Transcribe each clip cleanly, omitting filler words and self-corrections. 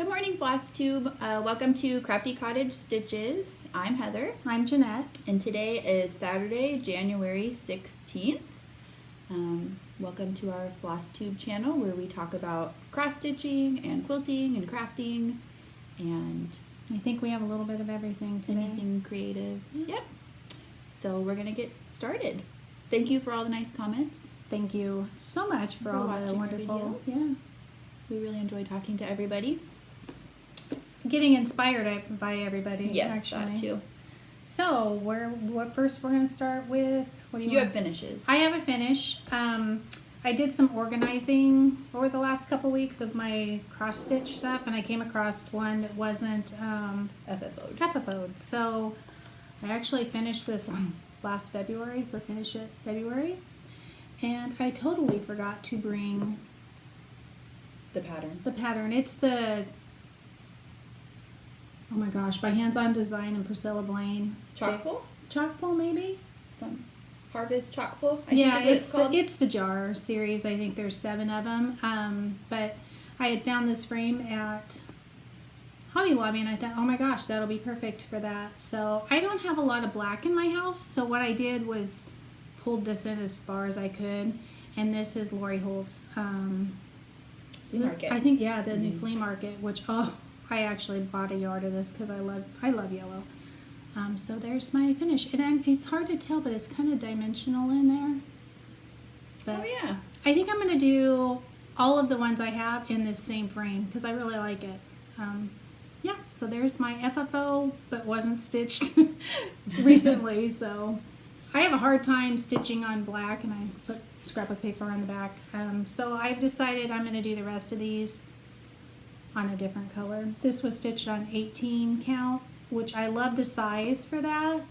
Good morning, Flosstube. Welcome to Crafty Cottage Stitches. I'm Heather. I'm Jeanette. And today is Saturday, January 16th. Welcome to our Flosstube channel where we talk about cross-stitching and quilting and crafting and I think we have a little bit of everything today. anything creative. Yep. So we're going to get started. Thank you for all the nice comments. Thank you so much for all the watching our wonderful. videos. Yeah. We really enjoy talking to everybody. Getting inspired by everybody. Yes, actually. that too. So what first we're going to start with? What do You have finishes. I have a finish. I did some organizing over the last couple weeks of my cross stitch stuff, and I came across one that wasn't FFO'd. So I actually finished this last February, for Finish It February, and I totally forgot to bring The pattern. the pattern. It's the, oh my gosh, by Hands On Design and Priscilla Blain. Chalkful? Chalkful, maybe? Some Harvest Chalkful? I Yeah, think is what it's the jar series. I think there's 7 of them. But I had found this frame at Hobby Lobby, and I thought, oh my gosh, that'll be perfect for that. So I don't have a lot of black in my house, so what I did was pulled this in as far as I could. And this is Lori Holt's Flea market. I think, yeah, the new flea market, which, I actually bought a yard of this because I love yellow. So there's my finish. It's hard to tell, but it's kind of dimensional in there. But Oh, yeah. I think I'm going to do all of the ones I have in this same frame because I really like it. Yeah, so there's my FFO, but wasn't stitched recently. So I have a hard time stitching on black, and I put scrap of paper on the back. So I've decided I'm going to do the rest of these on a different color. This was stitched on 18 count, which I love the size for that,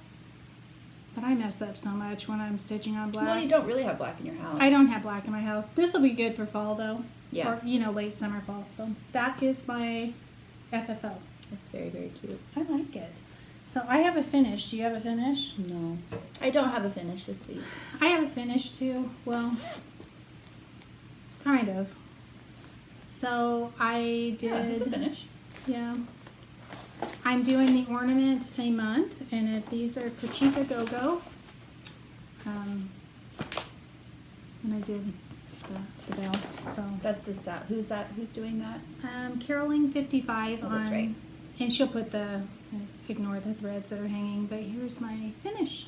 but I mess up so much when I'm stitching on black. Well, you don't really have black in your house. I don't have black in my house. This will be good for fall though. Yeah. Or, late summer, fall. So that is my FFO. It's very, very cute. I like it. So I have a finish. Do you have a finish? No. I don't have a finish this week. I have a finish too. Well, kind of. So I did. Yeah, it's a finish. Yeah. I'm doing the ornament a month, and these are Crocetteagogo. And I did the bell. So That's the set. Who's that? Who's doing that? Caroling 55 Oh, that's right. And she'll put ignore the threads that are hanging, but here's my finish.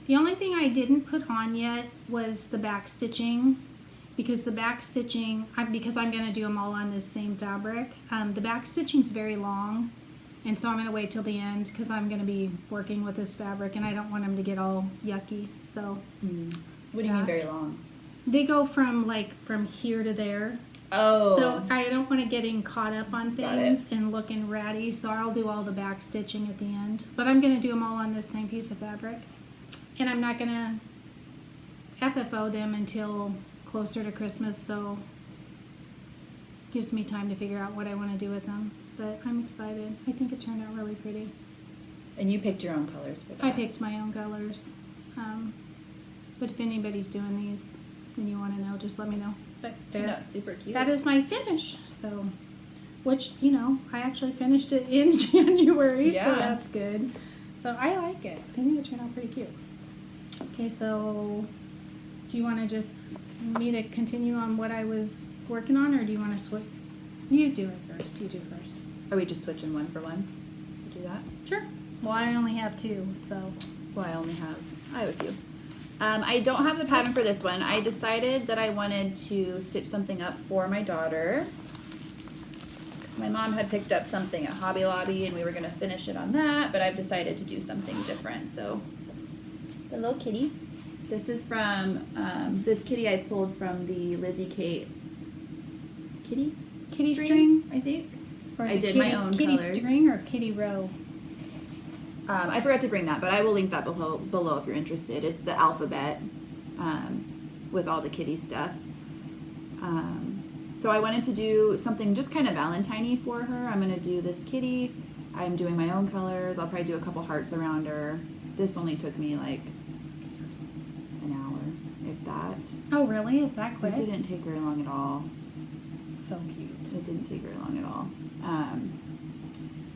The only thing I didn't put on yet was the back stitching, because the back stitching, because I'm going to do them all on this same fabric. The back stitching is very long, and so I'm going to wait till the end because I'm going to be working with this fabric, and I don't want them to get all yucky. So What do you mean very long? they go from here to there. Oh. So I don't want to getting caught up on Got things and looking ratty, so I'll do all the back stitching at the end. But I'm going to do them all on this same piece of fabric. And I'm not going to FFO them until closer to Christmas, so it gives me time to figure out what I want to do with them. But I'm excited. I think it turned out really pretty. And you picked your own colors for that. I picked my own colors. But if anybody's doing these and you want to know, just let me know. But That's super cute. that is my finish. So, which, I actually finished it in January, so Yeah. that's good. So I like it. I think it turned out pretty cute. Okay, so do you want to just me to continue on what I was working on, or do you want to switch? You do it first. You do first. Are we just switching one for one? We do that? Sure. Well, I only have 2, so. Well, I have a few. I don't have the pattern for this one. I decided that I wanted to stitch something up for my daughter. My mom had picked up something at Hobby Lobby, and we were going to finish it on that, but I've decided to do something different. So it's a little kitty. This is from, this kitty I pulled from the Lizzie Kate kitty string? I think. Or is I it did my own kitty colors. string or kitty row? I forgot to bring that, but I will link that below if you're interested. It's the alphabet with all the kitty stuff. So I wanted to do something just kind of Valentine-y for her. I'm going to do this kitty. I'm doing my own colors. I'll probably do a couple hearts around her. This only took me like an hour, if that. Oh, really? It's that quick? It didn't take very long at all. So cute. It didn't take very long at all.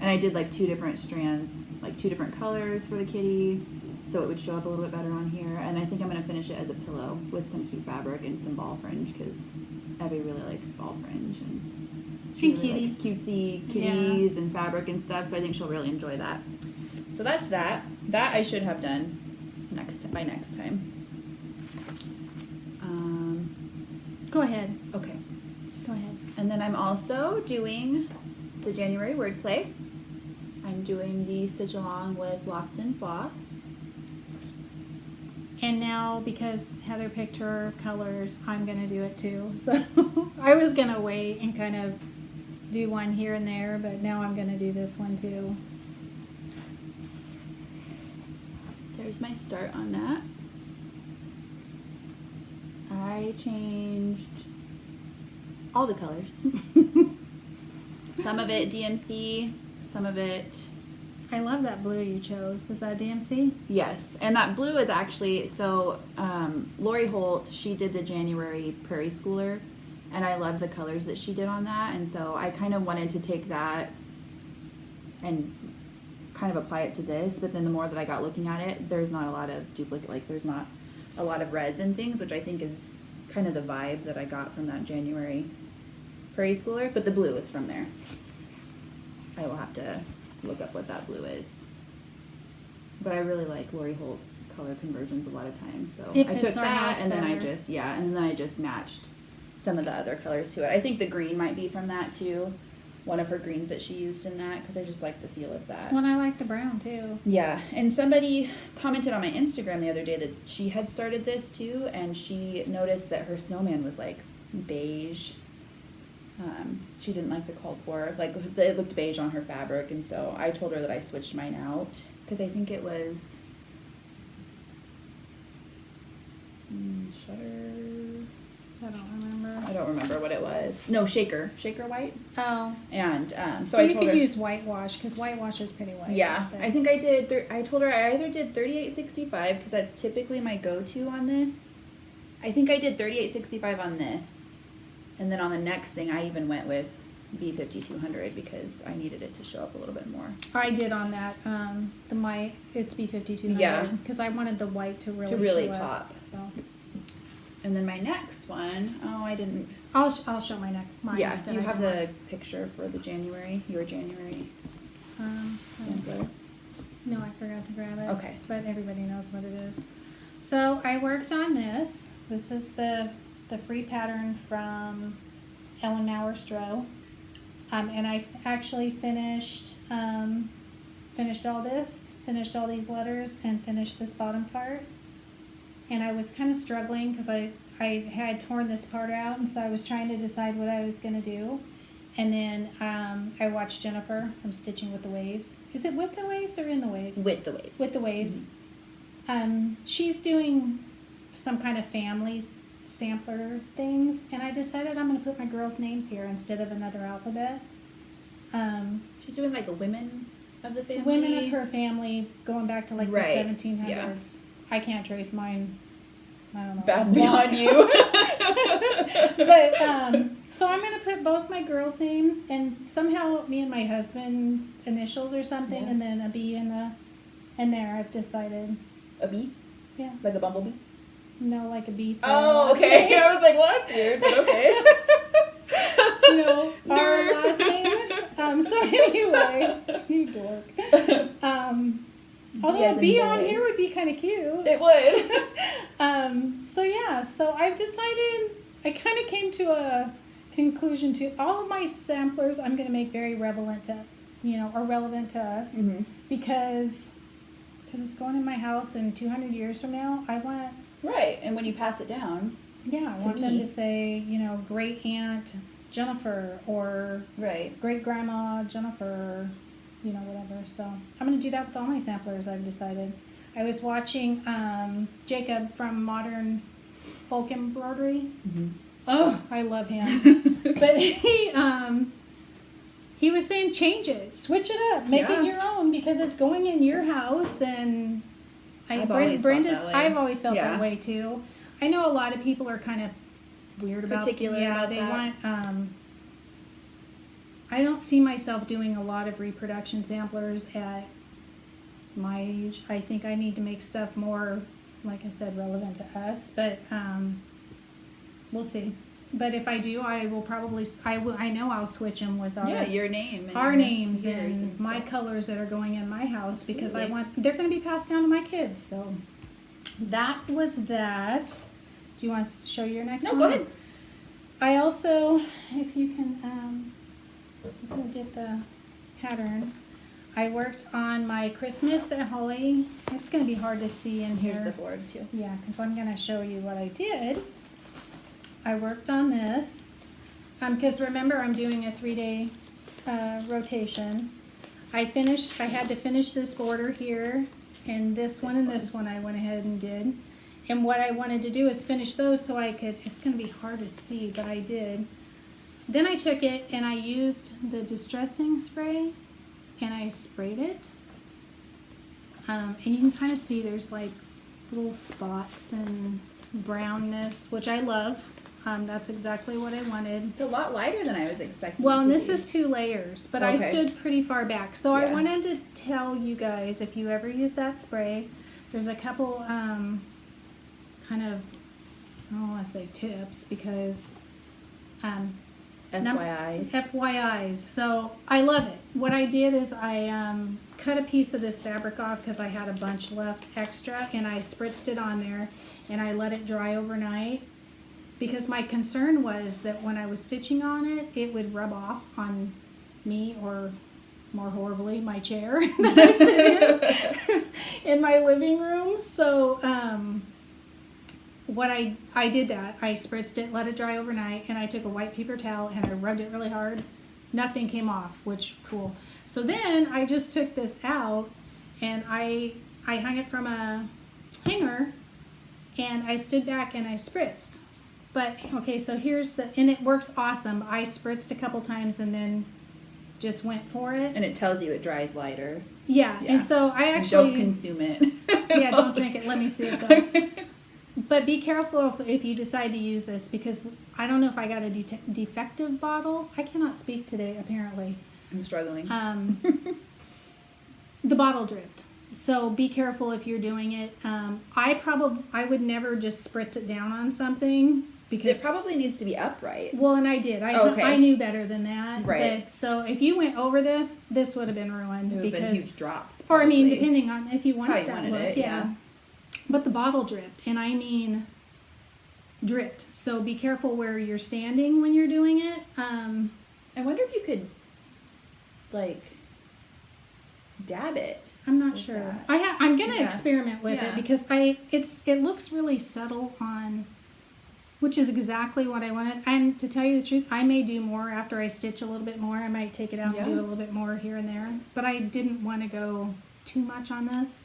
And I did like 2 different strands, like 2 different colors for the kitty, so it would show up a little bit better on here. And I think I'm going to finish it as a pillow with some cute fabric and some ball fringe, because Evie really likes ball fringe, and she And really kitties. likes cutesy kitties and fabric and stuff, so I think she'll really enjoy that. So that's that. That I should have done by next time. Go ahead. Okay. Go ahead. And then I'm also doing the January wordplay. I'm doing the stitch along with Lost in Floss. And now, because Heather picked her colors, I'm going to do it too. So I was going to wait and kind of do one here and there, but now I'm going to do this one too. There's my start on that. I changed all the colors. Some of it DMC, some of it... I love that blue you chose. Is that DMC? Yes, and that blue is actually, so Lori Holt, she did the January Prairie Schooler, and I loved the colors that she did on that, and so I kind of wanted to take that and kind of apply it to this, but then the more that I got looking at it, there's not a lot of duplicate, like there's not a lot of reds and things, which I think is kind of the vibe that I got from that January Prairie Schooler, but the blue is from there. I will have to look up what that blue is. But I really like Lori Holt's color conversions a lot of times, so It I fits took our that house and then I better. just, and then I just matched some of the other colors to it. I think the green might be from that too, one of her greens that she used in that, because I just like the feel of that. Well, I like the brown too. Yeah, and somebody commented on my Instagram the other day that she had started this too, and she noticed that her snowman was like beige. She didn't like the called for, like it looked beige on her fabric, and so I told her that I switched mine out, because I think it was Shutter. I don't remember. I don't remember what it was. No, Shaker white. Oh. And so So I you told could her. use whitewash, because whitewash is pretty white. Yeah, but- I think I did. I told her I either did 3865, because that's typically my go-to on this. I think I did 3865 on this, and then on the next thing I even went with B5200 because I needed it to show up a little bit more. I did on that, it's B5200. Yeah. Because I wanted the white to really, show pop. up. So And then my next one, I didn't. I'll show mine. Yeah, that do you I have did the picture for the your January sampler? No, I forgot to grab it. Okay. But everybody knows what it is. So I worked on this. This is the free pattern from Ellen Mauer-Stroh. And I actually finished all this, finished all these letters, and finished this bottom part. And I was kind of struggling because I had torn this part out, and so I was trying to decide what I was going to do. And then I watched Jennifer from Stitching with the Waves. Is it with the waves or in the waves? With the waves. With the waves. She's doing some kind of family sampler things, and I decided I'm going to put my girls' names here instead of another alphabet. She's doing like the women of the family. Women of her family going back to like Right, the 1700s. yeah. I can't trace mine. I don't know. Bad beyond you. But so I'm gonna put both my girls' names and somehow me and my husband's initials or something, Yeah. and then a B in there. I've decided. A bee? Yeah. Like a bumblebee? No, like a B. for Oh, last okay. name. I was like, well, that's weird, but okay. You know, our Nerd. last name. So anyway, you dork. Although as a in B boy. on here would be kind of cute. It would. So yeah, so I've decided, I kind of came to a conclusion to all of my samplers I'm going to make very relevant to, or relevant to us, Mhm. because it's going in my house, and 200 years from now, I want, Right, and when you pass it down. I To want them me. to say, great aunt Jennifer, or Right. great grandma Jennifer, whatever. So I'm going to do that with all my samplers, I've decided. I was watching Jacob from Modern Folk Embroidery. Mm-hmm. Oh, I love him. But he was saying change it, switch it up, make Yeah. it your own, because it's going in your house. And I've always felt that way. I've always felt Yeah. that way too. I know a lot of people are kind of weird about Particular yeah, about they that. want I don't see myself doing a lot of reproduction samplers at my age. I think I need to make stuff more, like I said, relevant to us, but we'll see. But if I do, I will probably, I know I'll switch them with your name. And our names yours and my stuff. colors that are going in my house because Absolutely. they're going to be passed down to my kids. So that was that. Do you want to show your next one? No, go ahead. I also, if you can, go get the pattern. I worked on my Christmas at Holly. It's going to be hard to see in here. Here's the board too. Yeah, because I'm going to show you what I did. I worked on this. Because remember, I'm doing a 3-day rotation. I had to finish this border here, and this one and this one I went ahead and did. And what I wanted to do is finish those so I could, it's going to be hard to see, but I did. Then I took it and I used the distressing spray and I sprayed it. And you can kind of see there's like little spots and brownness, which I love. That's exactly what I wanted. It's a lot lighter than I was expecting. Well, it and to this be. is 2 layers, but I Okay. stood pretty far back. So I Yeah. wanted to tell you guys, if you ever use that spray, there's a couple kind of, I don't want to say tips because FYIs. FYIs. So I love it. What I did is I cut a piece of this fabric off because I had a bunch left extra, and I spritzed it on there and I let it dry overnight because my concern was that when I was stitching on it, it would rub off on me, or more horribly, my chair that I sit in my living room. So what I did that, I spritzed it, let it dry overnight, and I took a white paper towel and I rubbed it really hard. Nothing came off, which cool. So then I just took this out and I hung it from a hanger and I stood back and I spritzed. But okay, so and it works awesome. I spritzed a couple times and then just went for it. And it tells you it dries lighter. Yeah, Yeah. and so I actually Don't consume it. yeah, don't drink it. Let me see it though. But be careful if you decide to use this, because I don't know if I got a defective bottle. I cannot speak today, apparently. I'm struggling. The bottle dripped. So be careful if you're doing it. I would never just spritz it down on something because It probably needs to be upright. well, and I did. Okay. I knew better than that. Right. But, so if you went over this would have been ruined. It would have been because huge drops. or I mean, probably. depending on if you How wanted you that wanted look, it, yeah. But the bottle dripped, and I mean dripped. So be careful where you're standing when you're doing it. I wonder if you could, like, dab it. I'm not With sure. that. I'm gonna Yeah. experiment with Yeah. it because it looks really subtle on, which is exactly what I wanted. And to tell you the truth, I may do more after I stitch a little bit more. I might take it out and do Yeah. a little bit more here and there. But I didn't want to go too much on this.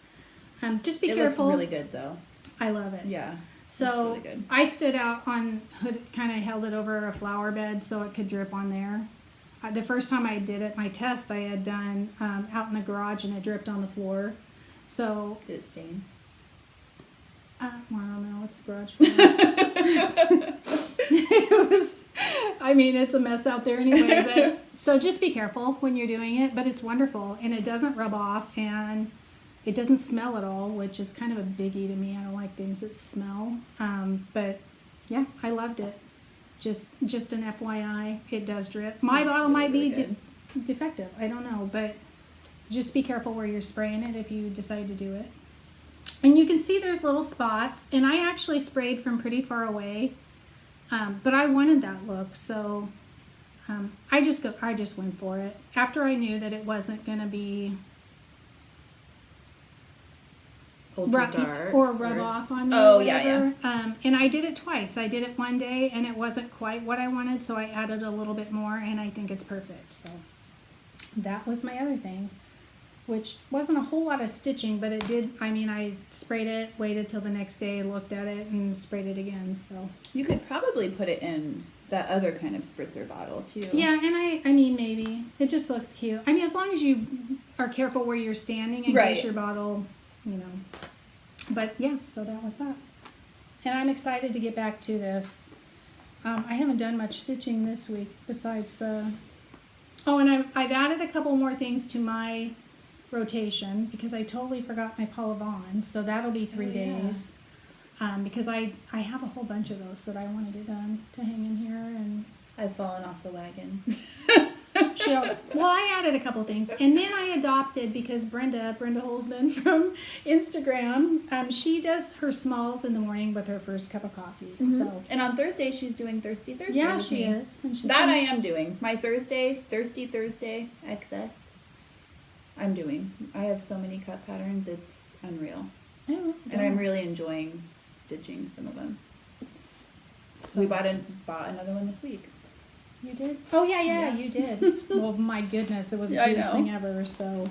Just be It careful. looks really good, though. I love it. Yeah. So Looks really good. I stood out on, kind of held it over a flower bed so it could drip on there. The first time I did it, my test I had done out in the garage, and it dripped on the floor. So, Did it stain? well, I don't know, what's the garage for? It was, I mean, it's a mess out there anyway. But so just be careful when you're doing it. But it's wonderful, and it doesn't rub off, and it doesn't smell at all, which is kind of a biggie to me. I don't like things that smell. But yeah, I loved it. Just an FYI, it does drip. My That's bottle really, might be really good. defective. I don't know, but just be careful where you're spraying it if you decide to do it. And you can see there's little spots, and I actually sprayed from pretty far away, but I wanted that look, so I just went for it after I knew that it wasn't going to be Ultra dark. or rub off on me. Oh, or yeah, whatever. And I did it twice. I did it one day, and it wasn't quite what I wanted, so I added a little bit more, and I think it's perfect. So that was my other thing, which wasn't a whole lot of stitching, but it did. I mean, I sprayed it, waited till the next day, looked at it, and sprayed it again. So You could probably put it in that other kind of spritzer bottle, too. yeah, and I mean, maybe it just looks cute. I mean, as long as you are careful where you're standing in Right. case your bottle, you know. But yeah, so that was that. And I'm excited to get back to this. I haven't done much stitching this week besides the Oh, and I've added a couple more things to my rotation because I totally forgot my Paula Vaughn, so that'll be 3 days. Because I have a whole bunch of those that I want to get done to hang in here, and I've fallen off the wagon. well, I added a couple things, and then I adopted because Brenda Holzman from Instagram, she does her smalls in the morning with her first cup of coffee. So And on Thursday, she's doing Thirsty Thursday. yeah, with she me. is. And she's That I am doing. My Thirsty Thursday excess. I'm doing. I have so many cut patterns, it's unreal. Oh, And I'm really enjoying stitching some of them. So we bought another one this week. You did? Oh yeah, Yeah. you did. Well, my goodness, it was the Yeah, I cutest know. thing ever. So,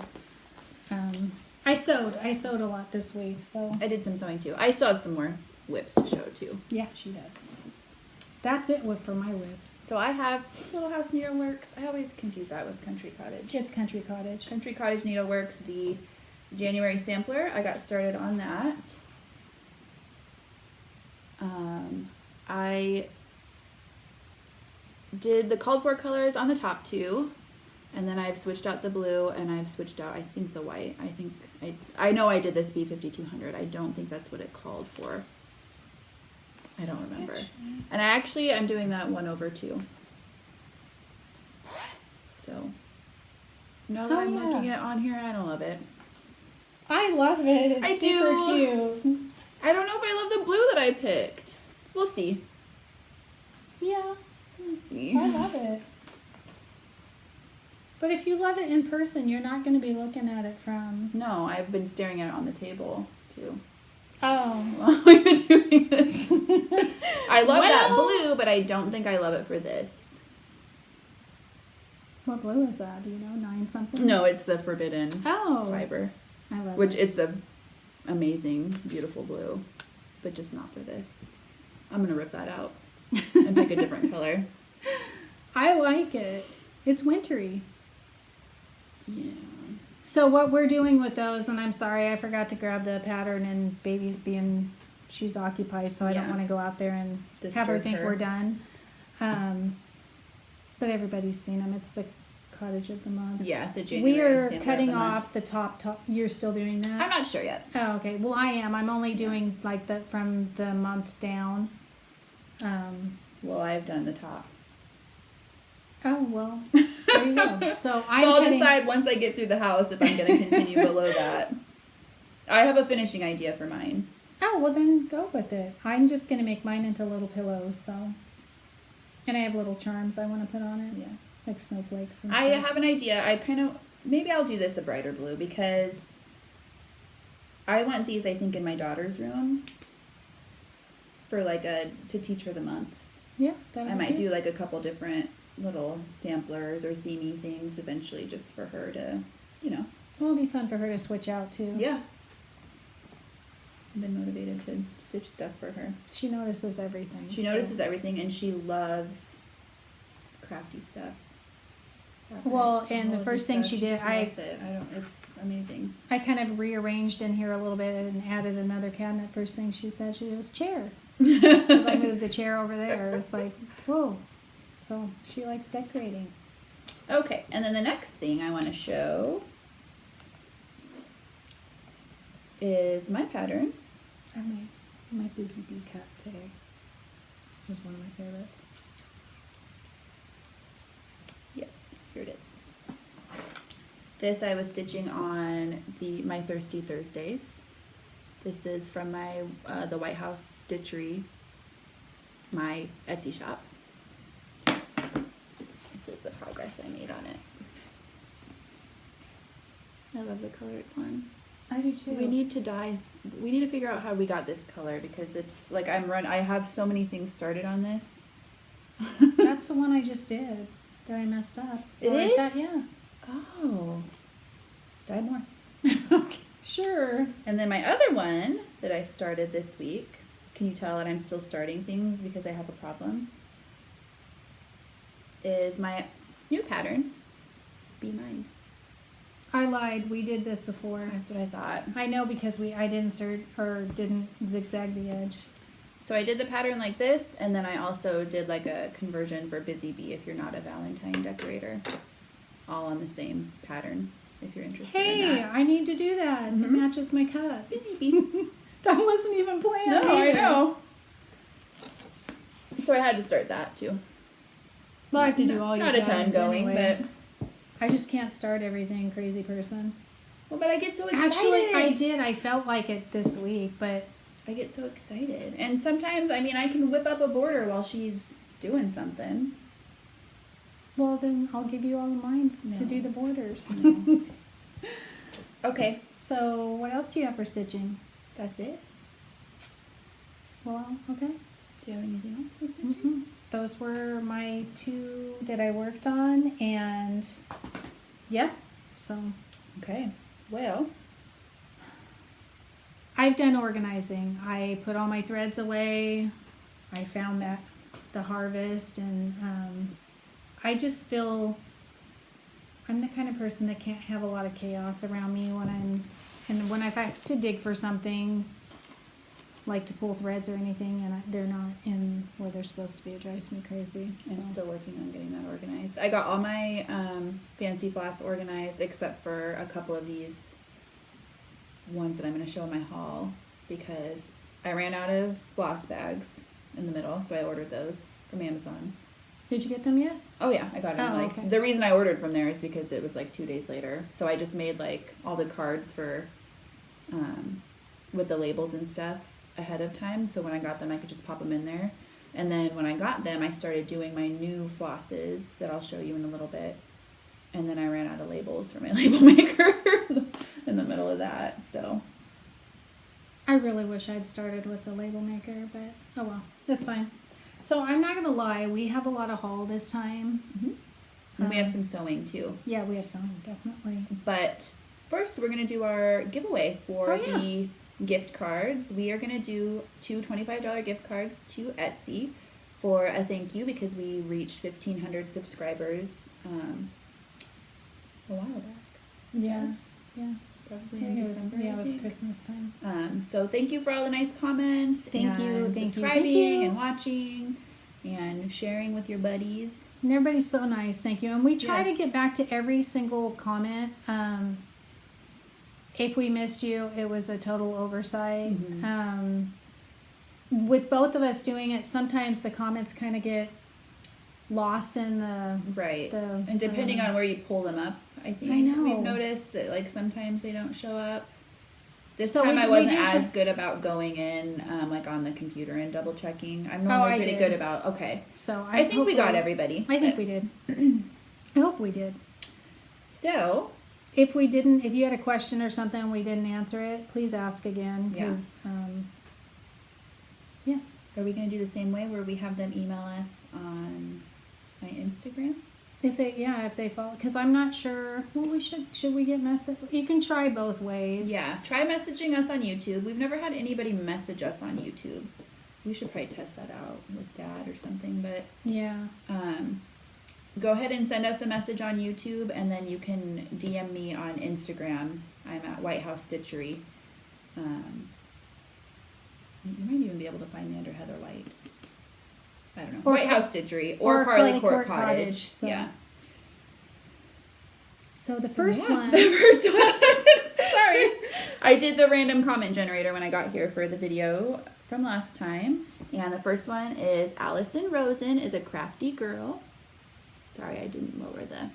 I sewed a lot this week. So I did some sewing too. I still have some more whips to show too. yeah, she does. That's it for my whips. So I have Little House Needleworks. I always confuse that with Country Cottage. It's Country Cottage. Country Cottage Needleworks, the January sampler. I got started on that. I did the called for colors on the top two, and then I've switched out the blue, and I've switched out, I think, the white. I know I did this B5200. I don't think that's what it called for. I don't remember. And I'm doing that 1/2. So now that I'm looking at on here, I don't love it. I love it. It's I super do. cute. I don't know if I love the blue that I picked. We'll see. Yeah, We'll see. I love it. But if you love it in person, you're not going to be looking at it from. No, I've been staring at it on the table too. Oh. While we've been doing this. I love that Well- blue, but I don't think I love it for this. What blue is that? Do you know? 9 something? No, it's the Forbidden Oh. Fiber, I love which it. it's a amazing, beautiful blue, but just not for this. I'm gonna rip that out and pick a different color. I like it. It's wintry. Yeah. So what we're doing with those, and I'm sorry, I forgot to grab the pattern, and she's occupied, so I don't Yeah. want to go out there and have her Disturb think her. we're done. But everybody's seen them. It's the Cottage of the Month. Yeah, the January We are sampler of cutting the month. off the top. You're still doing that? I'm not sure yet. Oh, okay. Well, I am. I'm only doing like from the month down. Well, I've done the top. Oh, well, there you go. So I'll decide once I get through the house if I'm going to continue below that. I have a finishing idea for mine. Oh, well then go with it. I'm just going to make mine into little pillows, so. And I have little charms I want to put on it. Yeah. Like snowflakes and I stuff. have an idea. Maybe I'll do this a brighter blue because I want these, I think, in my daughter's room for to teach her the months. Yeah, that would I be might good. do like a couple different little samplers or themey things eventually just for her to, Well, it'll be fun for her to switch out too. Yeah. I've been motivated to stitch stuff for her. She notices everything. She notices everything and she loves crafty stuff. Well, and the All of first this thing stuff, she did, just loves it. It's amazing. I kind of rearranged in here a little bit and added another cabinet. First thing she said, she goes, chair. Because I moved the chair over there. It's like, whoa. So she likes decorating. Okay, and then the next thing I want to show is my pattern. My Busy Bee cut today was one of my favorites. Yes, here it is. This I was stitching on my Thirsty Thursdays. This is from my the White House Stitchery, my Etsy shop. This is the progress I made on it. I love the color it's on. I do too. We need to figure out how we got this color because it's like I have so many things started on this. That's the one I just did that I messed up. It Or I is? thought, yeah. Oh. Dye more. Okay, sure. And then my other one that I started this week, can you tell that I'm still starting things because I have a problem? Is my new pattern, B9. I lied. We did this before. That's what I thought. I know because I didn't didn't zigzag the edge. So I did the pattern like this, and then I also did like a conversion for Busy Bee if you're not a Valentine decorator. all on the same pattern if you're interested in Hey, that. I need to do that. It matches my cup. Busy bee. That wasn't even planned. No, I either. know. So I had to start that too. Well, I have to do all your Not a ton patterns going, anyway. but I just can't start everything, crazy person. well, but I get so excited. Actually, I did. I felt like it this week, but I get so excited, and sometimes I can whip up a border while she's doing something. well, then I'll give you all of mine to No. do the borders. No. Okay, So, what else do you have for stitching? that's it. Well, okay. Do you have anything else for stitching? Mhm. Those were my 2 that I worked on, and yeah, so Okay. Well, I've done organizing. I put all my threads away. I found that the harvest, and I just feel I'm the kind of person that can't have a lot of chaos around me when I have to dig for something, like to pull threads or anything, and they're not in where they're supposed to be. It drives me crazy. I'm So. still working on getting that organized. I got all my fancy floss organized except for a couple of these ones that I'm going to show in my haul because I ran out of floss bags in the middle, so I ordered those from Amazon. Did you get them yet? Oh yeah, I got them. Oh, Like okay. the reason I ordered from there is because it was like 2 days later. So I just made like all the cards for with the labels and stuff ahead of time. So when I got them, I could just pop them in there. And then when I got them, I started doing my new flosses that I'll show you in a little bit. And then I ran out of labels for my label maker in the middle of that. So I really wish I'd started with the label maker, but oh well, that's fine. So I'm not gonna lie, we have a lot of haul this time. and we have some sewing too. Yeah, we have some, definitely. But first, we're going to do our giveaway for Oh, yeah. the gift cards. We are going to do 2 $25 gift cards to Etsy for a thank you because we reached 1,500 subscribers a while back. Yeah, Yes. yeah. Probably I in think it was, December. yeah, I it was think. Christmas time. So thank you for all the nice comments. Thank you, and thank you, subscribing thank you. and watching and sharing with your buddies. And everybody's so nice, thank you. And we try Yeah. to get back to every single comment. If we missed you, it was a total oversight. Mhm. With both of us doing it, sometimes the comments kind of get lost in the Right. The- And depending on where you pull them up, I think I know. we've noticed that like sometimes they don't show up. This So time we I do wasn't try- as good about going in like on the computer and double checking. I'm Oh, normally I pretty did. good about okay. So I think we got hopefully- everybody. I think but- we did. I hope we did. So If we didn't, if you had a question or something and we didn't answer it, please ask again. Yeah. 'Cause, yeah. are we gonna do the same way where we have them email us on my Instagram? If they follow, because I'm not sure. Well, should we get message? You can try both ways. Yeah. Try messaging us on YouTube. We've never had anybody message us on YouTube. We should probably test that out with Dad or something, but Yeah. go ahead and send us a message on YouTube, and then you can DM me on Instagram. I'm at White House Stitchery. You might even be able to find me under Heather White. I don't know. Or White House Stitchery or Carly Court Cottage. so- Yeah. So the first Yeah, one. The first one. Sorry. I did the random comment generator when I got here for the video from last time. And the first one is Allison Rosen is a crafty girl. Sorry, I didn't lower the.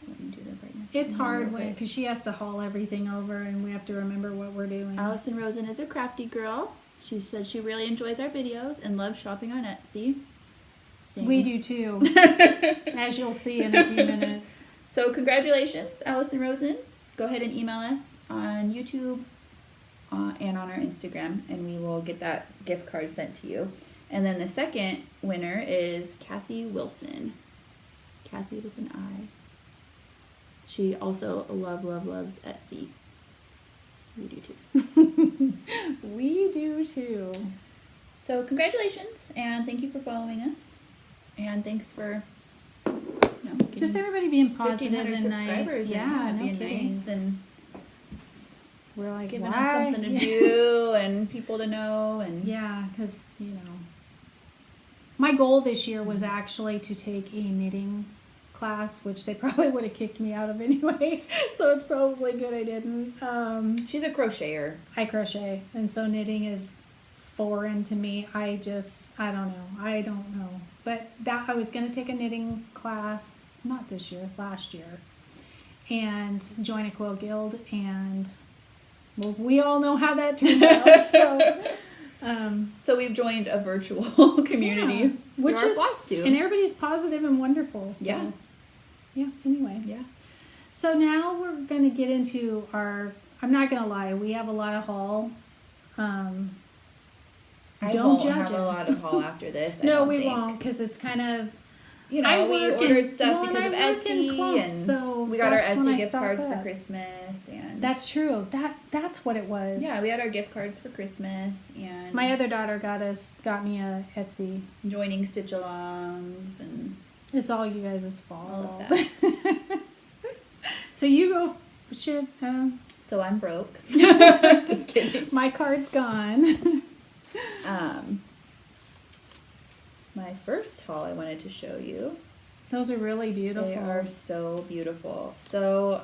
Let me do the brightness. It's down hard real when quick. because she has to haul everything over, and we have to remember what we're doing. Allison Rosen is a crafty girl. She says she really enjoys our videos and loves shopping on Etsy. Same. We do too, as you'll see in a few minutes. So congratulations, Allison Rosen. Go ahead and email us on YouTube and on our Instagram, and we will get that gift card sent to you. And then the second winner is Kathy Wilson. Kathy with an I. She also loves Etsy. We do too. We do too. So congratulations, and thank you for following us. And thanks for Just everybody being positive 1,500 and nice. subscribers. Yeah, and no being kidding. nice and We're like giving why? us something to do and people to know and Yeah, because My goal this year was actually to take a knitting class, which they probably would have kicked me out of anyway. So it's probably good I didn't. She's a crocheter. I crochet, and so knitting is foreign to me. I don't know. But I was going to take a knitting class, not this year, last year, and join a quilt guild, and well, we all know how that turned out. So we've joined a virtual community, which is Flosstube. and everybody's positive and wonderful. So, yeah. Anyway, Yeah. So now we're going to get into our. I'm not going to lie, we have a lot of haul. I Don't won't judge have a us. lot of haul after this. No, we won't, because it's kind of. You know, we ordered stuff because of Etsy, clumps, and so we got our that's when Etsy I gift stock cards up. for Christmas, and That's true. That's what it was. yeah, we had our gift cards for Christmas, and My other daughter got me a Etsy. joining stitch-alongs and It's all you guys' fault. all of that. So you go. Should So I'm broke. Just kidding. my card's gone. My first haul I wanted to show you. Those are really beautiful. They are so beautiful. So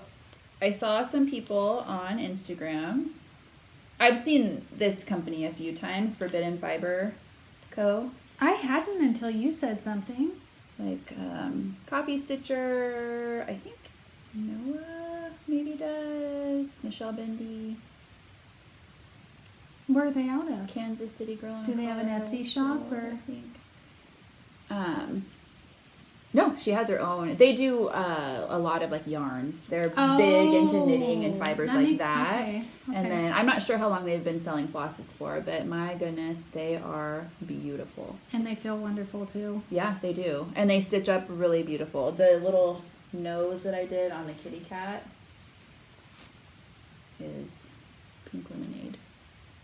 I saw some people on Instagram. I've seen this company a few times, Forbidden Fiber Co. I hadn't until you said something. Like Copy Stitcher, I think Noah maybe does. Michelle Bendy, Where are they out of? Kansas City Girl. Do they have an Etsy shop, or? I think. No, she has her own. They do a lot of like yarns. They're big into knitting and fibers like that. Okay. And then I'm not sure how long they've been selling flosses for, but my goodness, they are beautiful. And they feel wonderful too. Yeah, they do. And they stitch up really beautiful. The little nose that I did on the kitty cat is pink lemonade.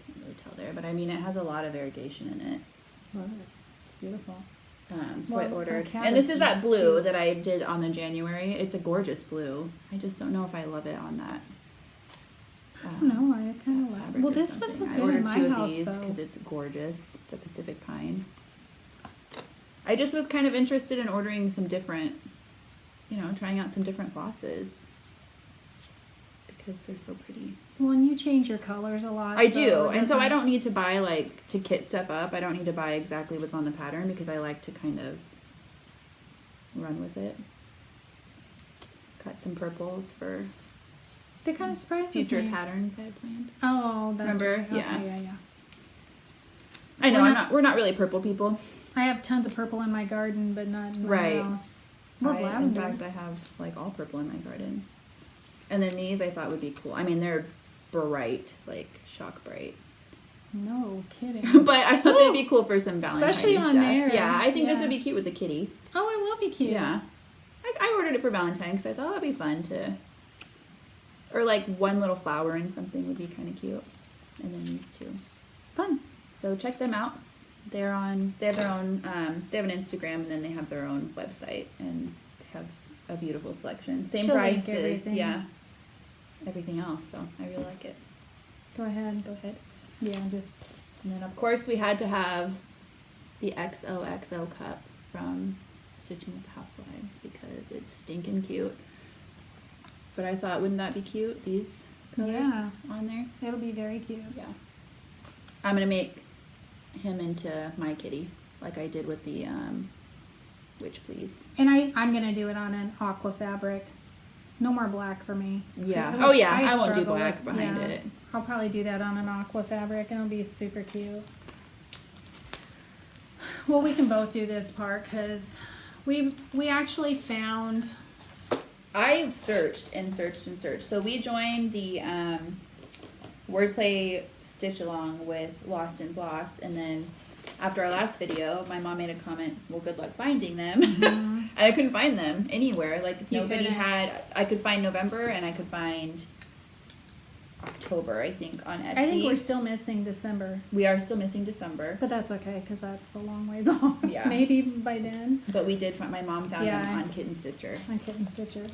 Can't really tell there, but I mean, it has a lot of variegation in it. Love it. It's beautiful. So Well, I ordered, our cat and this is is that just blue cute. that I did on the January. It's a gorgeous blue. I just don't know if I love it on that. No, I kind of like. fabric Well, or this would something. look I good ordered in my two of house these though. because it's gorgeous. The Pacific Pine. I just was kind of interested in ordering some different, trying out some different flosses because they're so pretty. Well, and you change your colors a lot. I so do, it and so I doesn't- don't need to buy to kit stuff up. I don't need to buy exactly what's on the pattern because I like to kind of run with it. Got some purples for They kind of surprises future me. patterns I had planned. Oh, that's Remember? right. Okay, Yeah. yeah. I know We're we're not really purple people. I have tons of purple in my garden, but not in my Right. house. Love In lavender. fact, I have like all purple in my garden. And then these I thought would be cool. I mean, they're bright, like shock bright. No kidding. But I thought they'd be cool for some Valentine's Especially on stuff. there. Yeah, I think this Yeah. would be cute with the kitty. Oh, it will be cute. Yeah. I ordered it for Valentine's because I thought that'd be fun to... Or like one little flower and something would be kind of cute. And then these two. Fun. So check them out. They have their own, they have an Instagram and then they have their own website and they have a beautiful selection. Same She'll link prices, everything. yeah. Everything else, so I really like it. Go ahead. Go ahead. Yeah, just. And then of course we had to have the XOXO cup from Stitching with the Housewives because it's stinking cute. But I thought, wouldn't that be cute? These colors Yeah. on there? It'll be very cute. Yeah. I'm gonna make him into my kitty, like I did with the Witch Please. And I'm gonna do it on an aqua fabric. No more black for me. Yeah. It Oh was- yeah, I won't do struggle black with- behind yeah. it. I'll probably do that on an aqua fabric and it'll be super cute. Well, we can both do this part because we actually found. I searched and searched and searched. So we joined the Wordplay stitch along with Lost in Floss, and then after our last video, my mom made a comment, well, good luck finding them. And I couldn't find them anywhere. Like, You nobody couldn't. had, I could find November and I could find October, I think, on Etsy. I think we're still missing December, We are still missing December. but that's okay because that's a long ways off. Yeah. Maybe by then. But we did find, my mom found Yeah. them on Kitten Stitcher. On Kitten Stitcher.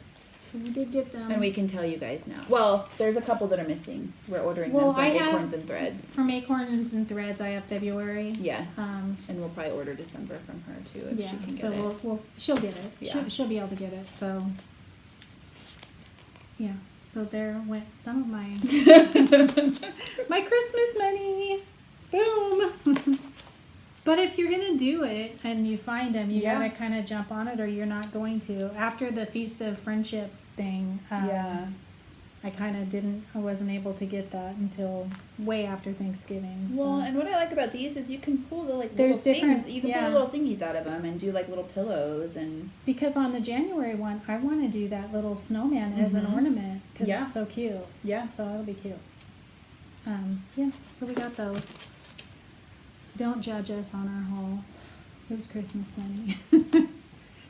So we did get them. And we can tell you guys now. Well, there's a couple that are missing. We're ordering Well, them from I have- Acorns and Threads. From Acorns and Threads, I have February. Yes. Um, And we'll probably order December from her too if Yeah, she can get so it. she'll get it. Yeah. She'll be able to get it, so. Yeah, so there went some of my, my Christmas money. Boom. But if you're gonna do it and you find them, you Yeah. gotta kind of jump on it or you're not going to. After the Feast of Friendship thing, Yeah. I wasn't able to get that until way after Thanksgiving. So. Well, and what I like about these is you can pull the like There's little things. different- You can yeah. pull the little thingies out of them and do like little pillows and. Because on the January one, I want to do that little snowman as an Mhm. ornament because Yeah. it's so cute. Yeah. So it'll be cute. Yeah, so we got those. Don't judge us on our haul. It was Christmas money.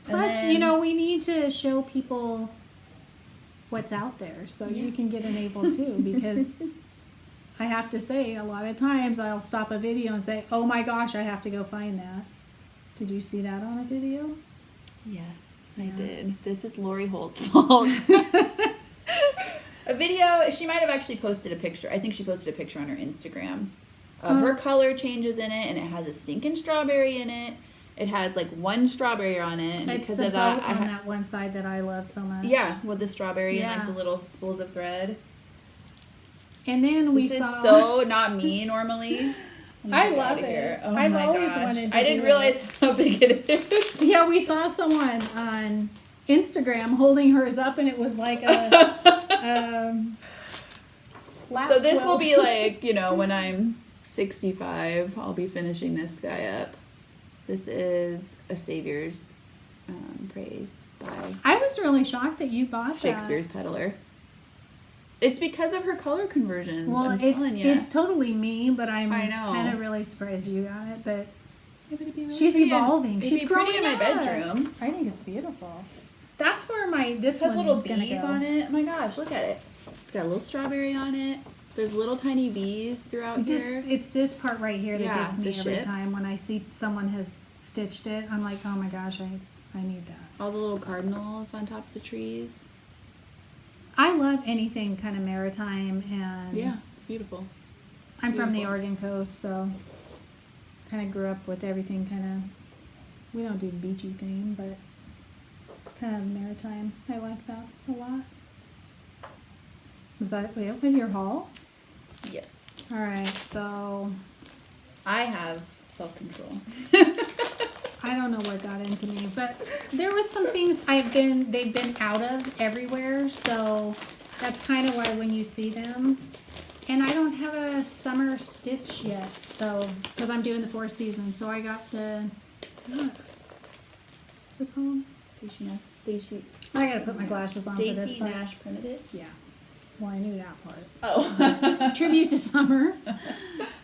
Plus, then- we need to show people what's out there so you Yeah. can get enabled too because I have to say, a lot of times I'll stop a video and say, oh my gosh, I have to go find that. Did you see that on a video? Yes, Yeah. I did. This is Lori Holt's fault. A video, she might have actually posted a picture. I think she posted a picture on her Instagram. Her color changes in it, and it has a stinking strawberry in it. It has like one strawberry on it, and It's because the of boat that, on that one side that I love so much. yeah, with the strawberry and Yeah. like the little spools of thread. And then we This saw. is so not me normally. I love it. Oh I've my always gosh. wanted to I didn't do realize how big it is. Yeah, we saw someone on Instagram holding hers up, and it was like a lap So this will quilt. be like, when I'm 65, I'll be finishing this guy up. This is A Savior's Praise by I was really shocked that you bought that. Shakespeare's Peddler. It's because of her color conversions. Well, I'm telling you. it's totally me, but I'm I know. kind of really surprised you got it. But Yeah, but it'd be really she's pretty in- evolving. it'd She's be pretty in my growing up. bedroom. I think it's beautiful. That's where this It has one little is gonna bees go. on it. Oh my gosh, look at it. It's got a little strawberry on it. There's little tiny bees throughout here. It's this part right here that Yeah, gets me the every ship. time when I see someone has stitched it. I'm like, oh my gosh, I need that. All the little cardinals on top of the trees. I love anything kind of maritime, and Yeah, it's beautiful. I'm from the beautiful. Oregon coast, so kind of grew up with everything kind of. We don't do beachy thing, but kind of maritime. I like that a lot. Was that it with your haul? Yes. All right, so I have self-control. I don't know what got into me, but there was some things they've been out of everywhere, so that's kind of why when you see them, and I don't have a summer stitch yet, so, because I'm doing the 4 seasons, so I got what's it called? Stacy I gotta put my glasses on for this Stacy part. Nash Primitive. Yeah, well, I knew that part. Oh. Tribute to summer.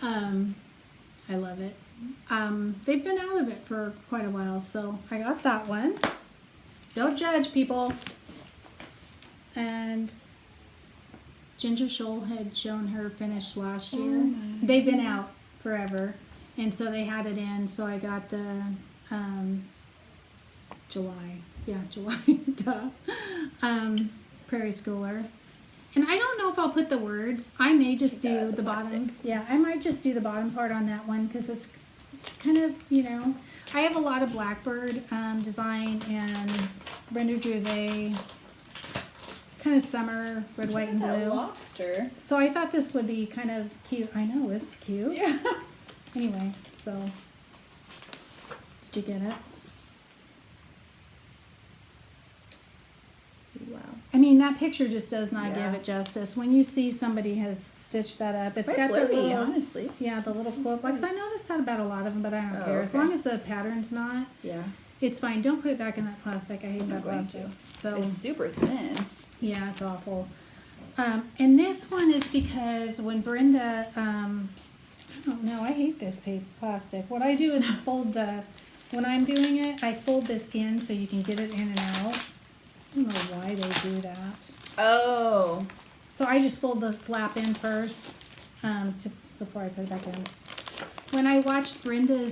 I love it. They've been out of it for quite a while, so I got that one. Don't judge, people. And Ginger Shoal had shown her finish last year. my They've been out forever, and so they had it in. So I got the July, duh, Prairie Schooler. And I don't know if I'll put the words. I may just do the bottom. Yeah, I might just do the bottom part on that one because it's kind of, I have a lot of Blackbird design and Brenda Druvet, kind of summer, red, white, and That blue. lobster. So I thought this would be kind of cute. I know, isn't it cute? Yeah. Anyway, so did you get it? Wow. I mean, that picture just does not Yeah. give it justice. When you see somebody has stitched that up, it's Quite got the blurry, little, honestly. yeah, the little quilt box. I noticed that about a lot of them, but I don't Oh, care. As okay. long as the pattern's not, Yeah. it's fine. Don't put it back in that plastic. I hate I'm that not going plastic. to. So It's super thin. yeah, it's awful. And this one is because when Brenda, I don't know, I hate this plastic. What I do is when I'm doing it, I fold this in so you can get it in and out. I don't know why they do that. Oh. So I just fold the flap in first before I put it back in. When I watched Brenda the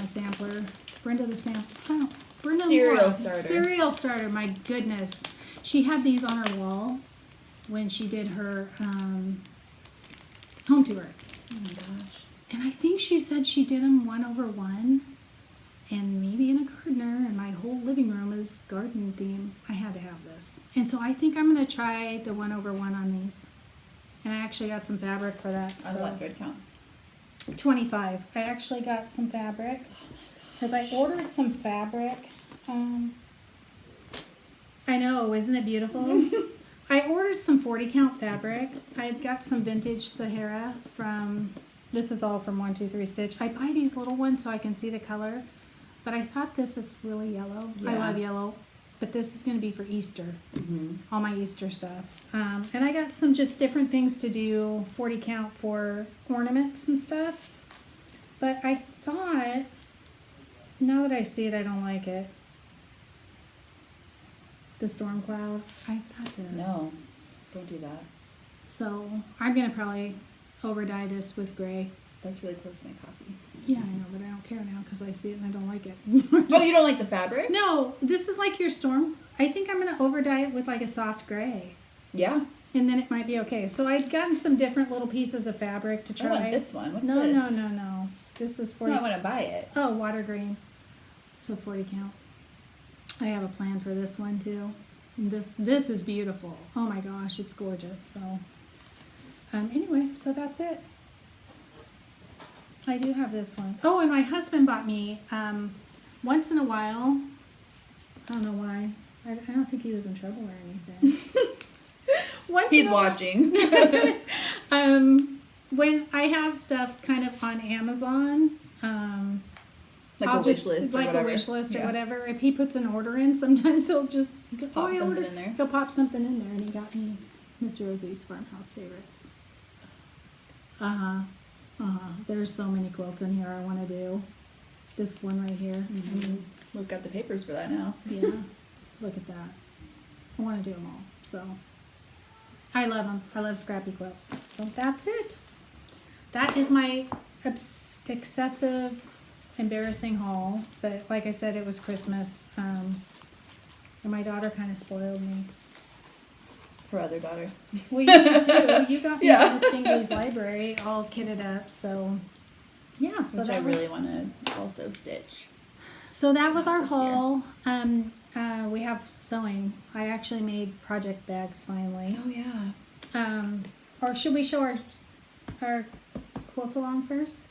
Sampler, Brenda Cereal Moore, starter. Cereal starter, my goodness. She had these on her wall when she did her home tour. Oh my gosh. And I think she said she did them 1/1, and maybe in a gardener, and my whole living room is garden theme. I had to have this. And so I think I'm going to try the 1/1 on these. And I actually got some fabric for that. On what thread count? 25. I actually got some fabric because I ordered some fabric. I know, isn't it beautiful? I ordered some 40 count fabric. I got some vintage Sahara from, this is all from 123 Stitch. I buy these little ones so I can see the color, but I thought this is really yellow. I Yeah. love yellow, but this is going to be for Easter, Mm-hmm. all my Easter stuff. And I got some just different things to do, 40 count for ornaments and stuff. But I thought, now that I see it, I don't like it. The storm cloud. I got this. No, don't do that. So I'm gonna probably over dye this with gray. That's really close to my copy. Yeah, I know, but I don't care now because I see it and I don't like it. Oh, you don't like the fabric? No, this is like your storm. I think I'm gonna over dye it with like a soft gray, Yeah. and then it might be okay. So I'd gotten some different little pieces of fabric to try. I want this one. What's no, this? no. This is 40. No, I want to buy it. Oh, water green. So 40 count. I have a plan for this one too. And this is beautiful. Oh my gosh, it's gorgeous. So anyway, so that's it. I do have this one. Oh, and my husband bought me once in a while. I don't know why. I don't think he was in trouble or anything. He's watching. When I have stuff kind of on Amazon, Like I'll a wish list or like whatever. a wish list or Yeah. whatever. If he puts an order in, sometimes he'll just go, Pop I something ordered. in there. He'll pop something in there, and he got me Miss Rosie's Farmhouse Favorites. There's so many quilts in here I want to do. This one right here. Mm-hmm. I mean, We've got the papers for that now. yeah, look at that. I want to do them all. So I love them. I love scrappy quilts. So that's it. That is my excessive, embarrassing haul. But like I said, it was Christmas, and my daughter kind of spoiled me. Her other daughter. Well, you did too. You got me Yeah. Miss Bingley's library all kitted up. So yeah, so Which I that really was, want to also stitch. so that was our this year. haul. We have sewing. I actually made project bags finally. Oh yeah. Or should we show our quilts along first?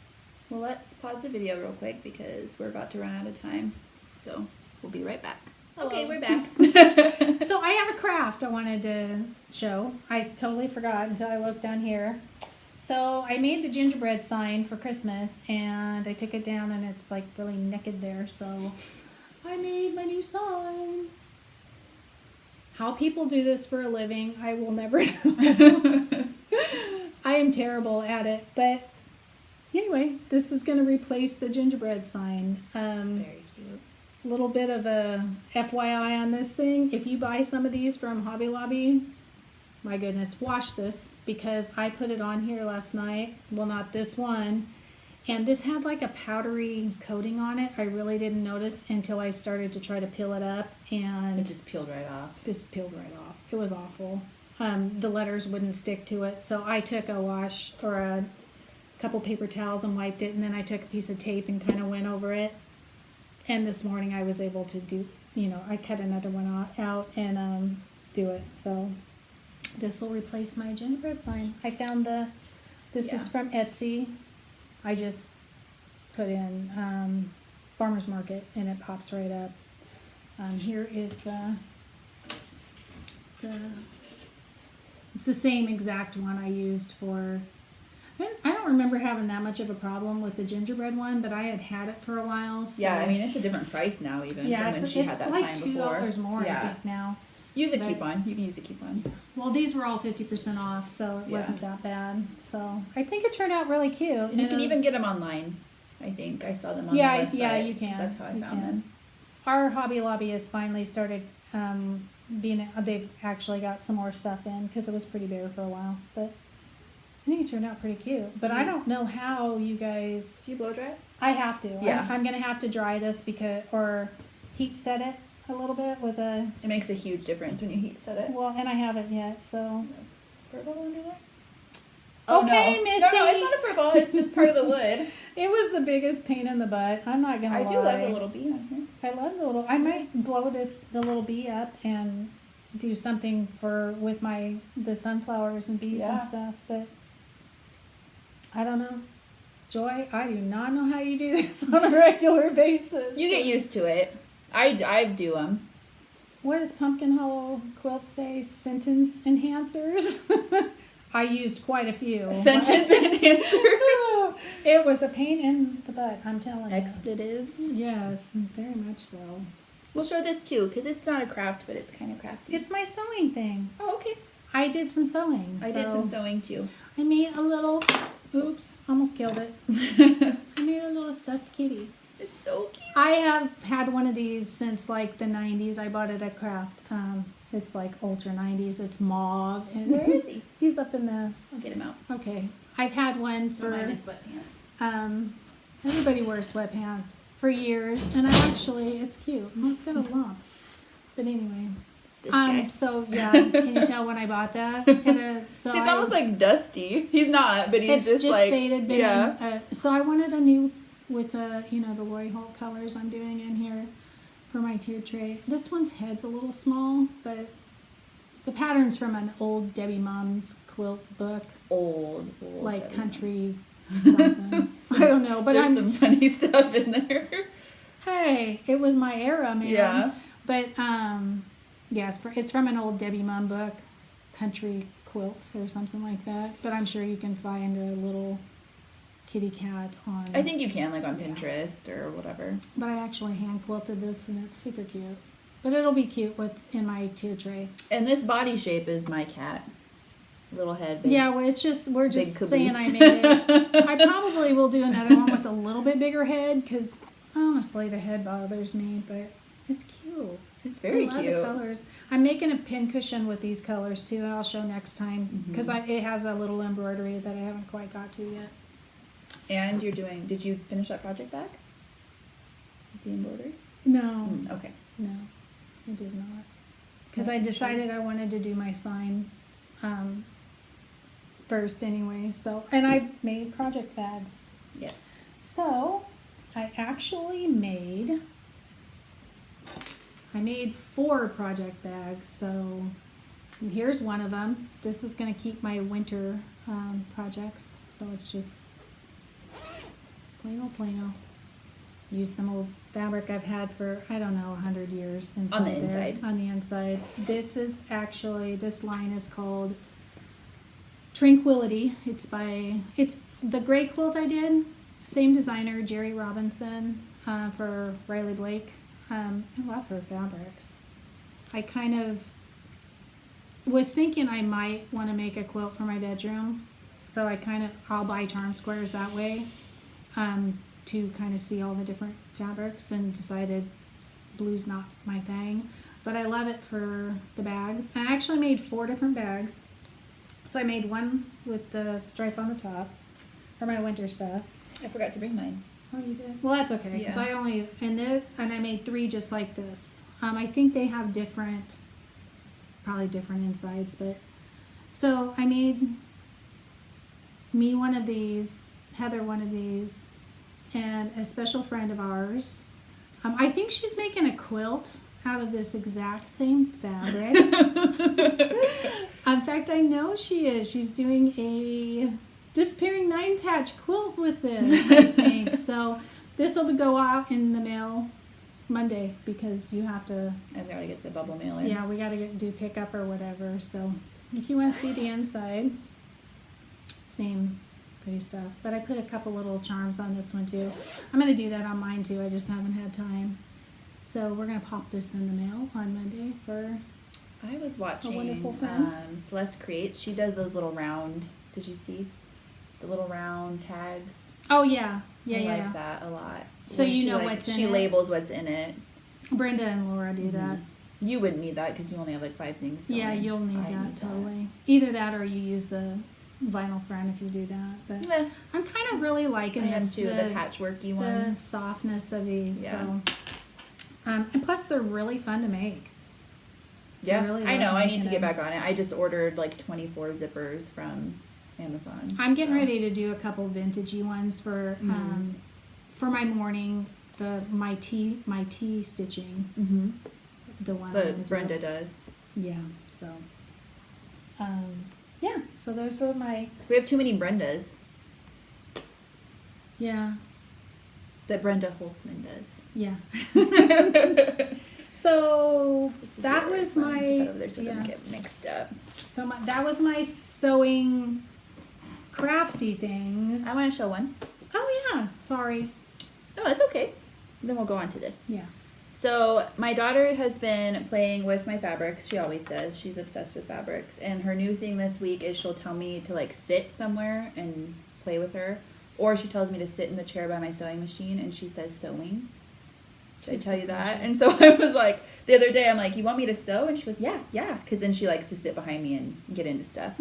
Well, let's pause the video real quick because we're about to run out of time. So we'll be right back. Okay, we're back. So I have a craft I wanted to show. I totally forgot until I looked down here. So I made the gingerbread sign for Christmas, and I took it down, and it's like really naked there. So I made my new sign. How people do this for a living, I will never know. I am terrible at it, but anyway, this is going to replace the gingerbread sign. Very cute. Little bit of a FYI on this thing. If you buy some of these from Hobby Lobby, my goodness, wash this, because I put it on here last night. Well, not this one. And this had like a powdery coating on it. I really didn't notice until I started to try to peel it up, and It just peeled right off. just peeled right off. It was awful. The letters wouldn't stick to it. So I took a wash or a couple paper towels and wiped it, and then I took a piece of tape and kind of went over it. And this morning I was able to do, I cut another one out and do it. So this will replace my gingerbread sign. I found this Yeah. is from Etsy. I just put in Farmer's Market and it pops right up. Here is it's the same exact one I used for. I don't remember having that much of a problem with the gingerbread one, but I had it for a while. So. Yeah, I mean, it's a different price now even Yeah, from when it's she had that like sign before. $2 more, Yeah. I think, now. Use a But- coupon. You can use a coupon. Well, these were all 50% off, so it Yeah. wasn't that bad. So I think it turned out really cute. And you can even get them online. I think I saw them on Yeah, the website. yeah, you can. That's how I You found can. them. Our Hobby Lobby has finally started they've actually got some more stuff in because it was pretty bare for a while. But I think it turned out pretty cute. But I don't know how you guys. Do you blow dry it? I have to. Yeah. I'm gonna have to dry this or heat set it a little bit with a, It makes a huge difference when you heat set it. well, and I haven't yet, so. Fur ball under there? Okay, no. Missy. No, it's not a fur ball. It's just part of the wood. It was the biggest pain in the butt. I'm not gonna lie. I do love the little bee on here. I love the little. I might blow the little bee up and do something with the sunflowers and bees and stuff. But I don't know, Joy. I do not know how you do this on a regular basis. You get used to it. I do them. What does Pumpkin Hollow Quilt say? Sentence enhancers. I used quite a few. Sentence enhancers. It was a pain in the butt, I'm telling you. Expletives. Yes, very much so. We'll show this too, because it's not a craft, but it's kind of crafty. It's my sewing thing. Oh, okay. I did some sewing. I did some sewing too. I made a little, oops, almost killed it. I made a little stuffed kitty. It's so cute. I have had one of these since like the 90s. I bought it at Craft. It's like ultra 90s. It's mauve. And Where is he? He's up in the, I'll get him out. okay. I've had one Don't for, mind my sweatpants. everybody wears sweatpants for years. And it's cute. Oh, it's got a lump. But anyway. This guy. So yeah, can you tell when I bought that? He's almost like dusty. He's not, but he's it's just like faded. But yeah. So I wanted a new with the Lori Holt colors I'm doing in here for my tier tray. This one's head's a little small, but the pattern's from an old Debbie Mom's quilt book, Old like Debbie country something. I don't know, but There's some funny stuff in there. Hey, it was my era, man. Yeah. But yeah, it's from an old Debbie Mom book, country quilts or something like that. But I'm sure you can find a little kitty cat on. I think you can, like on Pinterest or whatever. But I actually hand quilted this, and it's super cute. But it'll be cute in my tier tray. And this body shape is my cat. Little head, big. Yeah, well, we're just big caboose. saying I made it. I probably will do another one with a little bit bigger head, because honestly, the head bothers me. But it's cute. It's very I love cute. the colors. I'm making a pin cushion with these colors too, and I'll show next time because it has a little embroidery that I haven't quite got to yet. And did you finish that project back? The embroidery? No, Okay. no, I did not. Because I decided I wanted to do my sign first anyway. So, and I made project bags. Yes. So, I actually made 4 project bags. So, here's one of them. This is going to keep my winter projects. So, it's just plain old. Use some old fabric I've had for, I don't know, 100 years. On the inside. On the inside. This line is called Tranquility. It's the gray quilt I did. Same designer, Jerry Robinson, for Riley Blake. I love her fabrics. I kind of was thinking I might want to make a quilt for my bedroom. So I'll buy charm squares that way. To kind of see all the different fabrics, and decided blue's not my thing, but I love it for the bags. I actually made 4 different bags. So I made one with the stripe on the top for my winter stuff. I forgot to bring mine. Oh, you did? Well, that's okay, because Yeah. and I made 3 just like this. I think they have probably different insides, but so I made me one of these, Heather one of these, and a special friend of ours. I think she's making a quilt out of this exact same fabric. In fact, I know she is. She's doing a disappearing 9-patch quilt with this, I think. So this will go out in the mail Monday, because you have to. I've got to get the bubble mail in. Yeah, we got to do pickup or whatever. So if you want to see the inside, same pretty stuff. But I put a couple little charms on this one too. I'm going to do that on mine too. I just haven't had time. So we're going to pop this in the mail on Monday for. I was watching wonderful friend. Celeste Creates. She does those little round. Did you see the little round tags? Oh yeah, I like that a lot. So When you she, know what's in She it. labels what's in it. Brenda and Laura do that. You wouldn't need that because you only have like 5 things. Yeah, going. you'll need I that totally. Either that or you use the vinyl front if you do that. But Meh. I'm kind of really liking I am this. too, the patchworky The ones. softness of these. Yeah. So And plus, they're really fun to make. Yeah, really I know. love I need to making get back on it. I just ordered like 24 zippers from Amazon. I'm getting so. ready to do a couple vintagey ones for my morning. My tea stitching. Mm-hmm. The one But Brenda does. Yeah. So. Yeah. So those are my. We have too many Brendas Yeah. that Brenda Holtzman does. Yeah. So that was my. Put that over there so it doesn't get mixed up. So that was my sewing, crafty things. I want to show one. Oh yeah. Sorry. No, it's okay. Then we'll go on to this. Yeah. So my daughter has been playing with my fabrics. She always does. She's obsessed with fabrics. And her new thing this week is she'll tell me to like sit somewhere and play with her. Or she tells me to sit in the chair by my sewing machine and she says sewing. Should I tell you that? And so I was like, the other day I'm like, you want me to sew? And she goes, yeah. Because then she likes to sit behind me and get into stuff.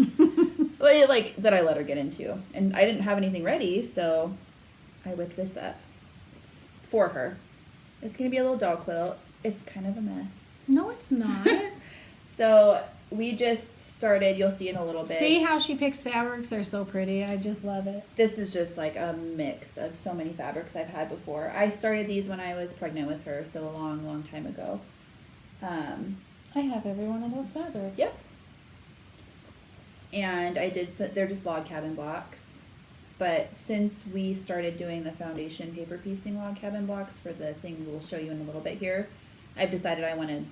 like that I let her get into. And I didn't have anything ready, so I whipped this up for her. It's going to be a little doll quilt. It's kind of a mess. No, it's not. So we just started, you'll see in a little bit. See how she picks fabrics? They're so pretty. I just love it. This is just like a mix of so many fabrics I've had before. I started these when I was pregnant with her, so a long, long time ago. I have every one of those fabrics. Yep. And they're just log cabin blocks. But since we started doing the foundation paper piecing log cabin blocks for the thing we'll show you in a little bit here, I've decided I want to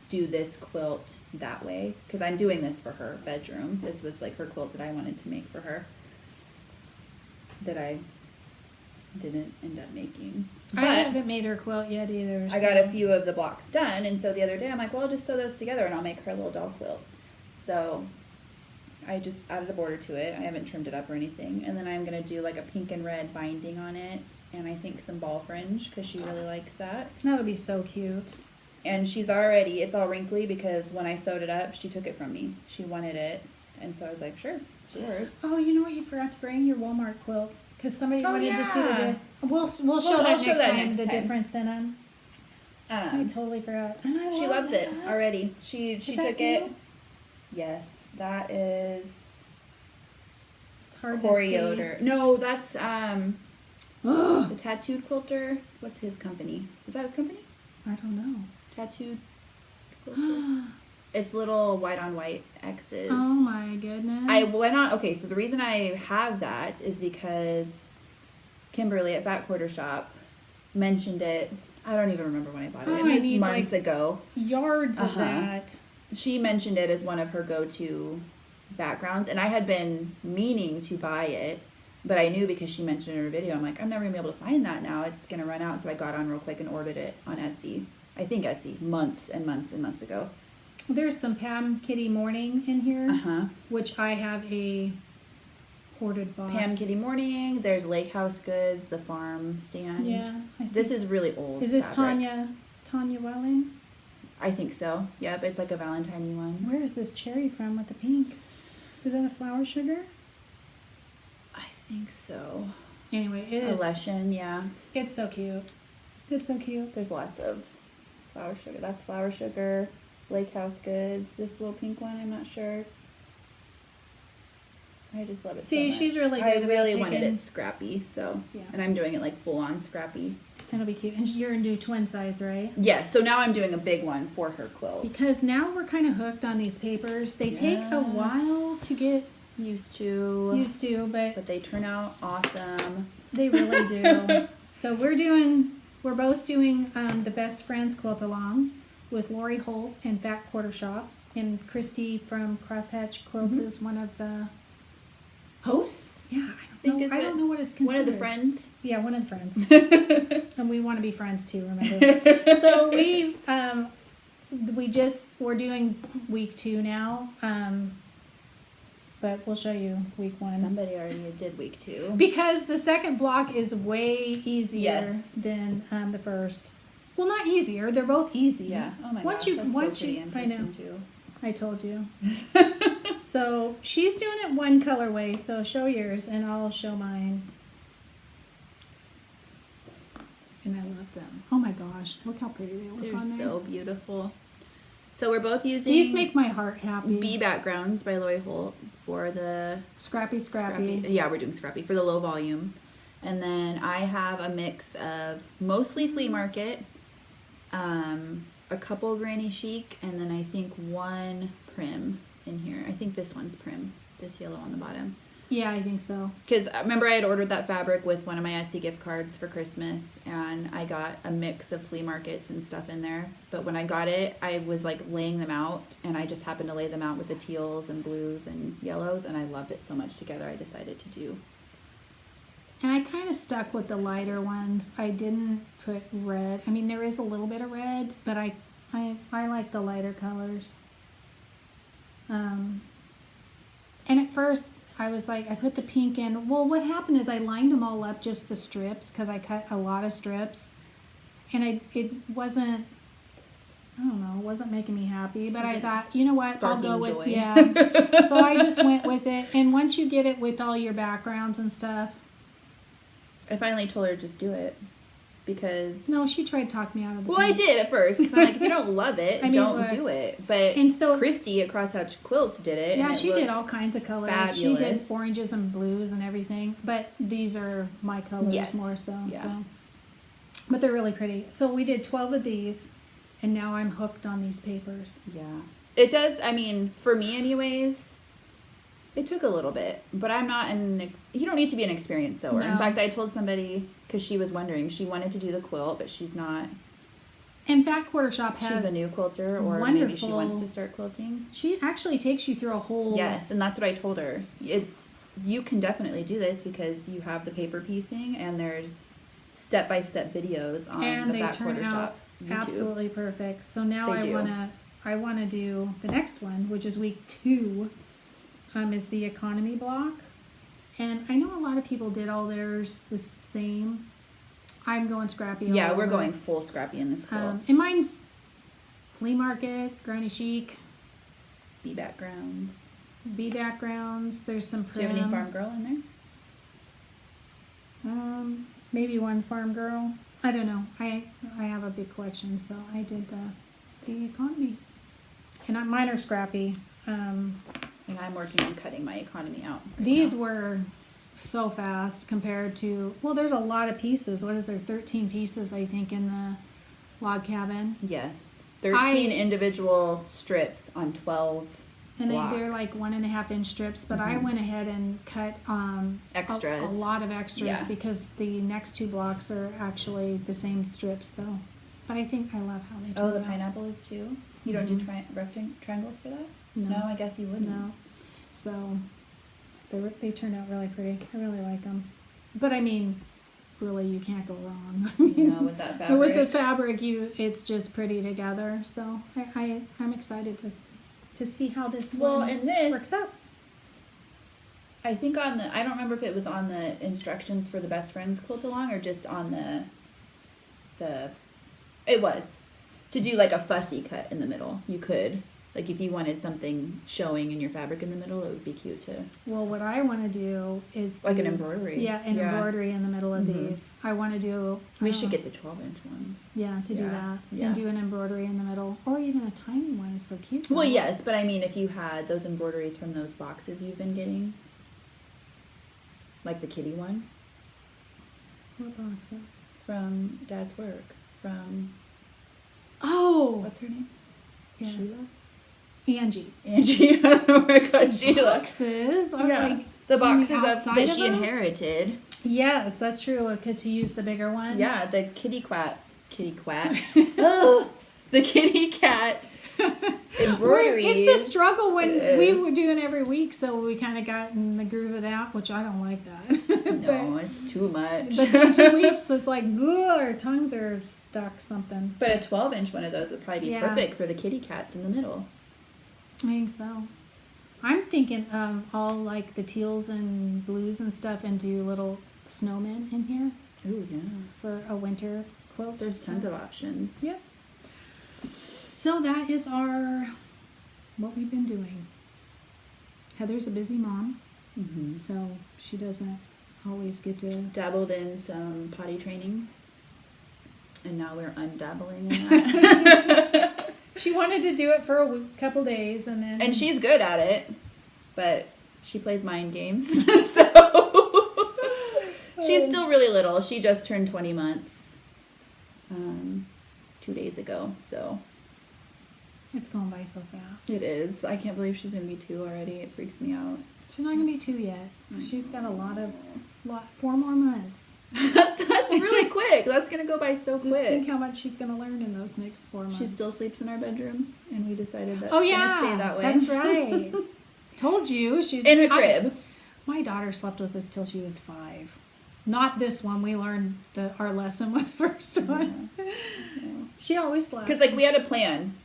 do this quilt that way because I'm doing this for her bedroom. This was like her quilt that I wanted to make for her that I didn't end up making. I haven't made her quilt yet either. I got a few of the blocks done, and so the other day I'm like, well, I'll just sew those together and I'll make her a little doll quilt. So I just added a border to it. I haven't trimmed it up or anything. And then I'm going to do like a pink and red binding on it. And I think some ball fringe because she really likes that. That'll be so cute. And it's all wrinkly because when I sewed it up, she took it from me. She wanted it. And so I was like, sure, it's yours. Oh, you know what you forgot to bring? Your Walmart quilt. Because somebody wanted to see the We'll show I'll that show next that time, next the time. difference in them. I totally forgot. And She loves it already. She took it. You? Yes, that is It's hard Corioder. No, that's to the Tattooed Quilter. What's his company? Is that his company? I don't know. Tattooed Quilter. It's little white on white X's. Oh my goodness. I went on. Okay, so the reason I have that is because Kimberly at Fat Quarter Shop mentioned it. I don't even remember when I bought it. It was months ago. Yards of that. She mentioned it as one of her go-to backgrounds, and I had been meaning to buy it, but I knew because she mentioned it in her video, I'm like, I'm never going to be able to find that now. It's going to run out, so I got on real quick and ordered it on Etsy. I think Etsy, months and months and months ago. There's some Pam Kitty Morning in here, which I have a hoarded box. Pam Kitty Morning, there's Lake House Goods, the farm stand. Yeah. I see. This is really old. Is this fabric. Tanya Welling? I think so. Yep, it's like a Valentine one. Where is this cherry from with the pink? Is that a flower sugar? I think so. Anyway, it is. Leshen, yeah. It's so cute. It's so cute. There's lots of flower sugar. That's flower sugar. Lake House Goods. This little pink one, I'm not sure. I just love it so much. She's really good. I really wanted it scrappy, so. Yeah. And I'm doing it like full on scrappy. It'll be cute. And you're going to do twin size, right? Yeah, so now I'm doing a big one for her quilt. Because now we're kind of hooked on these papers. They take a while to get used to, but they turn out awesome. They really do. So we're both doing the Best Friends Quilt Along with Lori Holt and Fat Quarter Shop. And Christy from Crosshatch Quilts is one of the hosts. Yeah, I don't know what it's considered. One of the friends? Yeah, one of the friends. And we want to be friends too, remember? So we're doing week 2 now. But we'll show you week 1. Somebody already did week 2. Because the second block is way easier than the first. Well, not easier. They're both easy. Yeah. Oh my gosh, that's so pretty in person too. I told you. So she's doing it one colorway, so show yours and I'll show mine. And I love them. Oh my gosh, look how pretty they look They're on there. so beautiful. So we're both using These make my heart happy. Bee Backgrounds by Lori Holt for the Scrappy. Yeah, we're doing Scrappy for the low volume. And then I have a mix of mostly Flea Market, a couple Granny Chic, and then I think one Prim in here. I think this one's Prim, this yellow on the bottom. Yeah, I think so. Because remember I had ordered that fabric with one of my Etsy gift cards for Christmas, and I got a mix of flea markets and stuff in there. But when I got it, I was like laying them out, and I just happened to lay them out with the teals and blues and yellows, and I loved it so much together I decided to do. And I kind of stuck with the lighter ones. I didn't put red. I mean, there is a little bit of red, but I like the lighter colors. And at first, I was like, I put the pink in. Well, what happened is I lined them all up, just the strips, because I cut a lot of strips. And it wasn't, I don't know, it wasn't making me happy. But I thought, you know what, I'll go with, joy. yeah. So I just went with it. And once you get it with all your backgrounds and stuff. I finally told her just do it. Because... No, she tried to talk me out of the Well, I did at first. Because I'm like, if you don't love it, I mean, don't do it. But and so, Christy at Crocetteagogo Quilts did it. yeah, and she did all kinds of colors. Fabulous. She did oranges and blues and everything. But these are my colors Yes. more so. Yeah. So. But they're really pretty. So we did 12 of these. And now I'm hooked on these papers. Yeah. It does, I mean, for me anyways, it took a little bit. But I'm not you don't need to be an experienced sewer. No. In fact, I told somebody, because she was wondering, she wanted to do the quilt, but she's not. In fact, Quarter Shop has... She's a new quilter, or maybe she wants to start quilting. She actually takes you through a whole... Yes, and that's what I told her. You can definitely do this because you have the paper piecing, and there's step-by-step videos on and the they Back turn Quarter out Shop YouTube. absolutely perfect. So now They do. I wanna do the next one, which is week 2, is the economy block. And I know a lot of people did all theirs the same. I'm going scrappy. Yeah, all we're over. going full scrappy in this quilt. And mine's Flea Market, Granny Chic, Bee backgrounds. Bee backgrounds. There's some Do prim. you have any farm girl in there? Maybe one farm girl. I don't know. I have a big collection, so I did the economy. And mine are scrappy. And I'm working on cutting my economy out. These were so fast compared to, well, there's a lot of pieces. What is there? 13 pieces, I think, in the log cabin. Yes. 13 individual strips on 12 And blocks. they're like 1.5-inch strips, but I went ahead and cut Extras. a lot of extras Yeah. because the next 2 blocks are actually the same strips. So, but I think I love how they turn Oh, the out. pineapple is too? You don't do triangles for that? No. I guess you wouldn't. No. So they turned out really pretty. I really like them. But I mean, really, you can't go wrong. With that fabric. With the fabric, it's just pretty together. So I'm excited to see how this one and this works out. I think I don't remember if it was on the instructions for the Best Friends quilt along or just on it was. To do like a fussy cut in the middle. You could. Like if you wanted something showing in your fabric in the middle, it would be cute too. Well, what I want to do is Like an embroidery. Yeah, an embroidery in the middle of these. I want to do. We should get the 12-inch ones. Yeah, to do Yeah, that. yeah. And do an embroidery in the middle. Or even a tiny one is so cute. Well, yes, but I mean if you had those embroideries from those boxes you've been getting. Like the kitty one. What boxes? From Dad's work. From Oh! what's her name? Yes. Sheila? Angie. Angie. I don't know where I got Sheila. Boxes? Are Yeah. like The on boxes outside that she them? inherited. Yes, that's true. I could to use the bigger one. Yeah, the kitty cat. Ugh, the kitty cat embroideries. It's a struggle when It we is. were doing every week, so we kind of got in the groove of that, which I don't like that. No, it's too much. But then 2 weeks, it's like, ugh, our tongues are stuck something. But a 12-inch one of those would probably be Yeah. perfect for the kitty cats in the middle. I think so. I'm thinking all like the teals and blues and stuff and do little snowmen in here Ooh, yeah. for a winter quilt. There's tons of options. Yep. So that is what we've been doing. Heather's a busy mom, Mm-hmm. so she doesn't always get to. Dabbled in some potty training. And now we're undabbling in that. She wanted to do it for a couple days, and then... And she's good at it, but she plays mind games. So she's still really little. She just turned 20 months 2 days ago, so... It's going by so fast. It is. I can't believe she's going to be 2 already. It freaks me out. She's not going to be 2 yet. She's got 4 more months. That's really quick. That's going to go by so quick. Just think how much she's going to learn in those next 4 months. She still sleeps in our bedroom, and we decided that's going to stay that way. That's right. Told you. In a crib. My daughter slept with us till she was 5. Not this one. We learned our lesson with the first one. Yeah. She always slept. Because, like, we had a plan.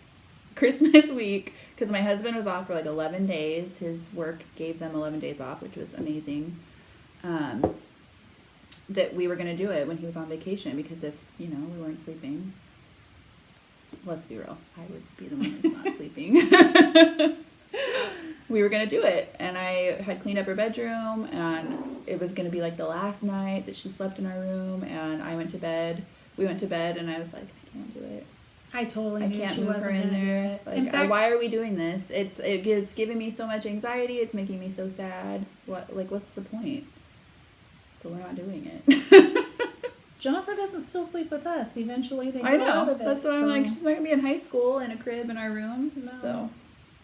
Christmas week, because my husband was off for like 11 days. His work gave them 11 days off, which was amazing. That we were going to do it when he was on vacation, because if, we weren't sleeping, let's be real, I would be the one that's not sleeping. We were going to do it, and I had cleaned up her bedroom, and it was going to be like the last night that she slept in our room, and I went to bed. We went to bed, and I was like, I can't do it. I totally knew can't she move wasn't her in going to do there. it. Like, In fact, why are we doing this? It's giving me so much anxiety. It's making me so sad. What's the point? So we're not doing it. Jennifer doesn't still sleep with us. Eventually they I go out know. of it. That's what I'm like. She's not gonna be in high school in a crib in our room. No. So.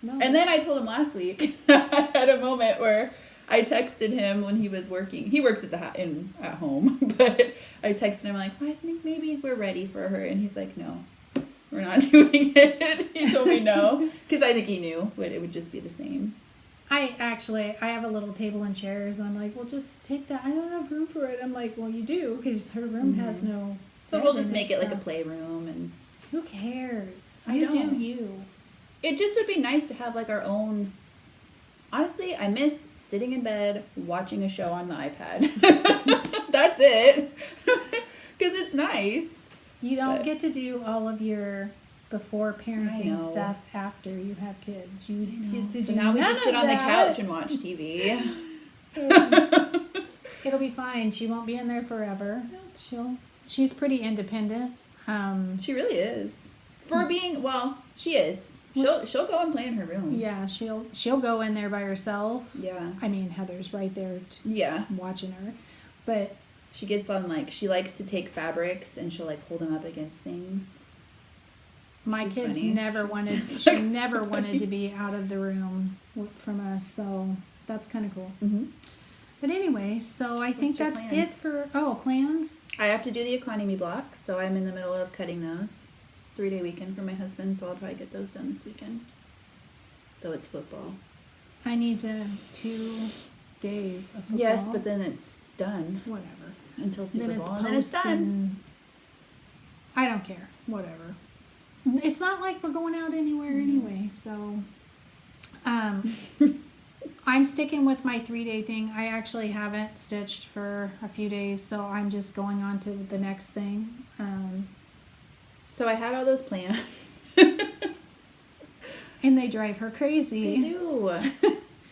No. And then I told him last week. I had a moment where I texted him when he was working. He works at at home, but I texted him like, I think maybe we're ready for her, and he's like, no. We're not doing it. He told me no. Because I think he knew, but it would just be the same. I have a little table and chairs, and I'm like, well, just take that. I don't have room for it. I'm like, well, you do, because her room has no... So we'll just make it like a playroom. And who cares? I You don't. do you. It just would be nice to have like our own... Honestly, I miss sitting in bed, watching a show on the iPad. That's it. Because it's nice. You don't get to do all of your before parenting know. stuff after you have kids. You get to So do now we none just sit of on the that. couch and watch TV. It'll be fine. She won't be in there forever. She's pretty independent. She really is. For being, she is. She'll go and play in her room. Yeah, she'll go in there by herself. Yeah. I mean, Heather's right there watching her. But she gets on, she likes to take fabrics and she'll, hold them up against things. My She's kids funny. never wanted to be out of the room from us, so that's kind of cool. Mm-hmm. But anyway, so I think your that's plans? it for, plans? I have to do the economy block, so I'm in the middle of cutting those. It's a 3-day weekend for my husband, so I'll probably get those done this weekend. Though it's football. I need 2 days of football. Yes, but then it's done. Whatever. Until Super Then it's Bowl, and then it's done. I don't care. Whatever. It's not like we're going out anywhere anyway, so I'm sticking with my 3-day thing. I actually haven't stitched for a few days, so I'm just going on to the next thing. So I had all those plans. And they drive her crazy. They do.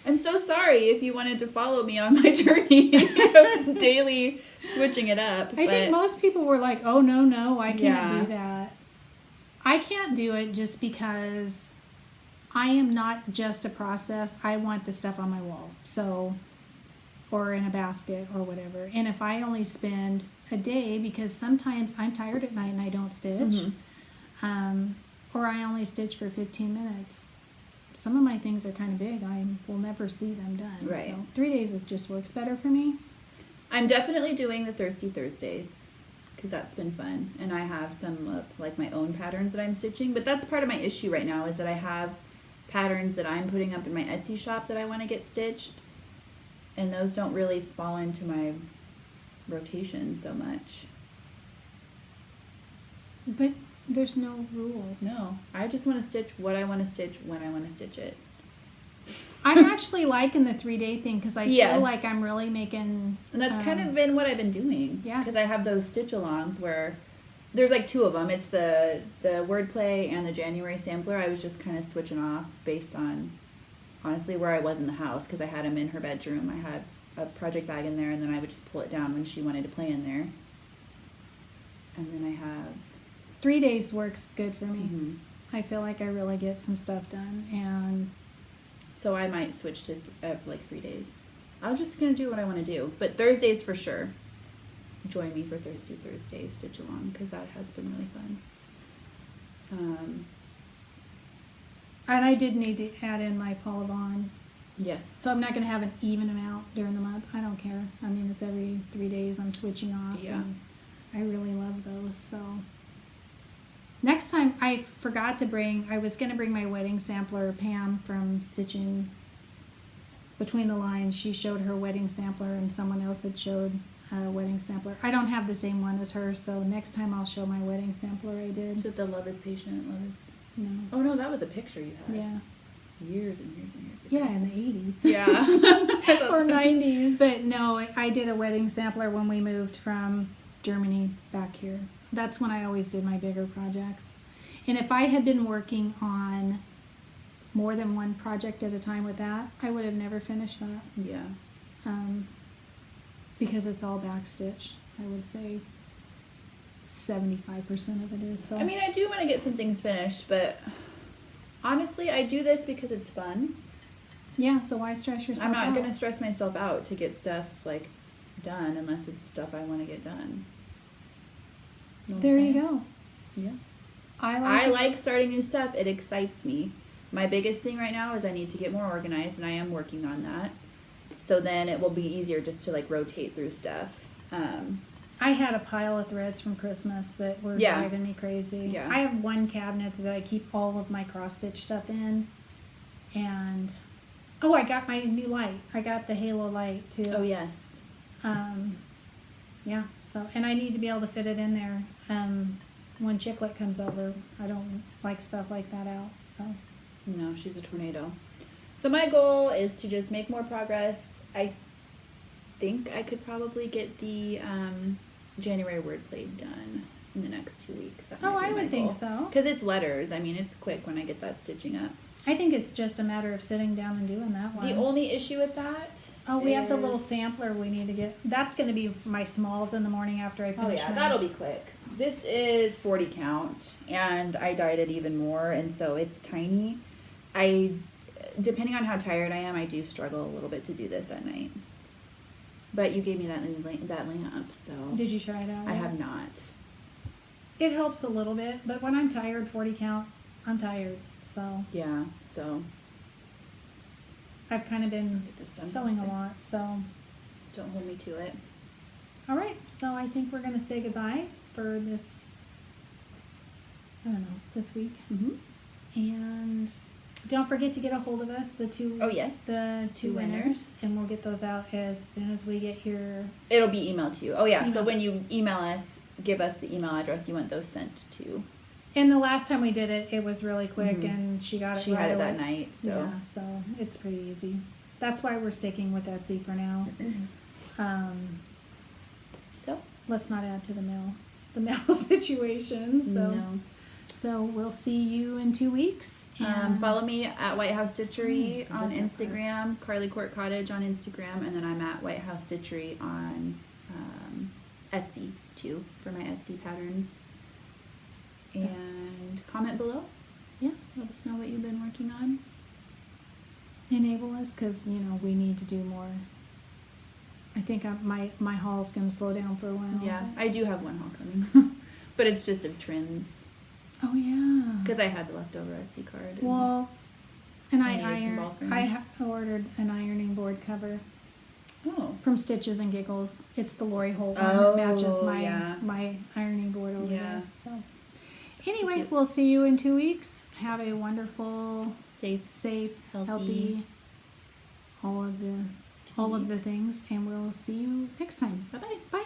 I'm so sorry if you wanted to follow me on my journey of daily switching it up. I think most people were like, oh, no, I can't Yeah. do that. I can't do it just because I am not just a process. I want the stuff on my wall. So, or in a basket or whatever. And if I only spend a day, because sometimes I'm tired at night and I don't stitch, or I only stitch for 15 minutes, some of my things are kind of big. I will never see them done. Right. So 3 days just works better for me. I'm definitely doing the Thirsty Thursdays because that's been fun. And I have some my own patterns that I'm stitching. But that's part of my issue right now is that I have patterns that I'm putting up in my Etsy shop that I want to get stitched. And those don't really fall into my rotation so much. But there's no rules. No, I just want to stitch what I want to stitch when I want to stitch it. I'm actually liking the 3-day thing because I Yes. feel like I'm really making... And that's kind of been what I've been doing. Yeah. Because I have those stitch-alongs where there's 2 of them. It's the Wordplay and the January sampler. I was just kind of switching off based on, honestly, where I was in the house because I had them in her bedroom. I had a project bag in there, and then I would just pull it down when she wanted to play in there. And then I have 3 days works good for me. Mhm. I feel like I really get some stuff done, and So I might switch to like 3 days. I was just gonna do what I want to do, but Thursdays for sure. Join me for Thirsty Thursdays stitch along because that has been really fun. and I did need to add in my Paula Vaughn. Yes. So I'm not going to have an even amount during the month. I don't care. I mean, it's every 3 days I'm switching off. Yeah. And I really love those. So next time I forgot to bring, I was going to bring my wedding sampler, Pam from Stitching Between the Lines. She showed her wedding sampler and someone else had showed a wedding sampler. I don't have the same one as her, so next time I'll show my wedding sampler I did. Is it the Love is Patient, Love is... No. Oh no, that was a picture you had. Yeah. Years and years and years ago. Yeah, in the 80s. Yeah. Or 90s, but no, I did a wedding sampler when we moved from Germany back here. That's when I always did my bigger projects. And if I had been working on more than one project at a time with that, I would have never finished that. Yeah. Because it's all backstitch. I would say 75% of it is. So I mean, I do want to get some things finished, but honestly, I do this because it's fun. yeah, so why stress yourself I'm not out? going to stress myself out to get stuff like done unless it's stuff I want to get done. Know what I'm There you saying? go. Yeah. I I like starting new stuff. It excites me. My biggest thing right now is I need to get more organized, and I am working on that. So then it will be easier just to like rotate through stuff. I had a pile of threads from Christmas that were Yeah. driving me crazy. Yeah. I have one cabinet that I keep all of my cross stitch stuff in, and oh, I got my new light. I got the halo light too. Oh yes. Yeah. So, and I need to be able to fit it in there. When Chicklet comes over, I don't like stuff like that out. So, No, she's a tornado. So my goal is to just make more progress. I think I could probably get the January wordplay done in the next 2 weeks. oh, I would think so. Because it's letters. I mean, it's quick when I get that stitching up. I think it's just a matter of sitting down and doing that one. The only issue with that. Oh, we have the little is- sampler we need to get. That's going to be for my smalls in the morning after I Oh finish. yeah, my- that'll be quick. This is 40 count, and I dyed it even more, and so it's tiny. Depending on how tired I am, I do struggle a little bit to do this at night. But you gave me that lamp, so Did you try it out? I yet? have not. It helps a little bit, but when I'm tired, 40 count, I'm tired. So Yeah, so I've kind of been get this done. sewing a lot. So, Don't hold me to it. all right. So I think we're going to say goodbye for this, I don't know, this week. Mm-hmm. And don't forget to get a hold of us, the two Oh, yes. the two Two winners. winners. And we'll get those out as soon as we get your, It'll be emailed to you. Oh yeah, so Email. when you email us, give us the email address you want those sent to. and the last time we did it, it was really quick Mhm. and she got it She right had it away. that night, so. Yeah, so it's pretty easy. That's why we're sticking with Etsy for now. So? Let's not add to the mail situation. So, No. so we'll see you in 2 weeks. And Follow me at White House Stitchery Oh, I on forget that Instagram, Carly Court Cottage on Instagram, and then I'm at White House Stitchery on Etsy too for my Etsy patterns. And comment below. Yeah, Let us know what you've been working on. enable us because we need to do more. I think my haul's going to slow down for a while. Yeah, but- I do have one haul coming, but it's just of trims Oh yeah. because I had the leftover Etsy card. and- Well, and I needed some ball fringe. ordered an ironing board cover Oh. from Stitches and Giggles. It's the Lori Holt one Oh, that matches yeah. my ironing board over Yeah. there. So anyway, Cute. we'll see you in 2 weeks. Have a wonderful, Safe. safe, Healthy. healthy, all of the things, and we'll see you next time. Bye bye. Bye.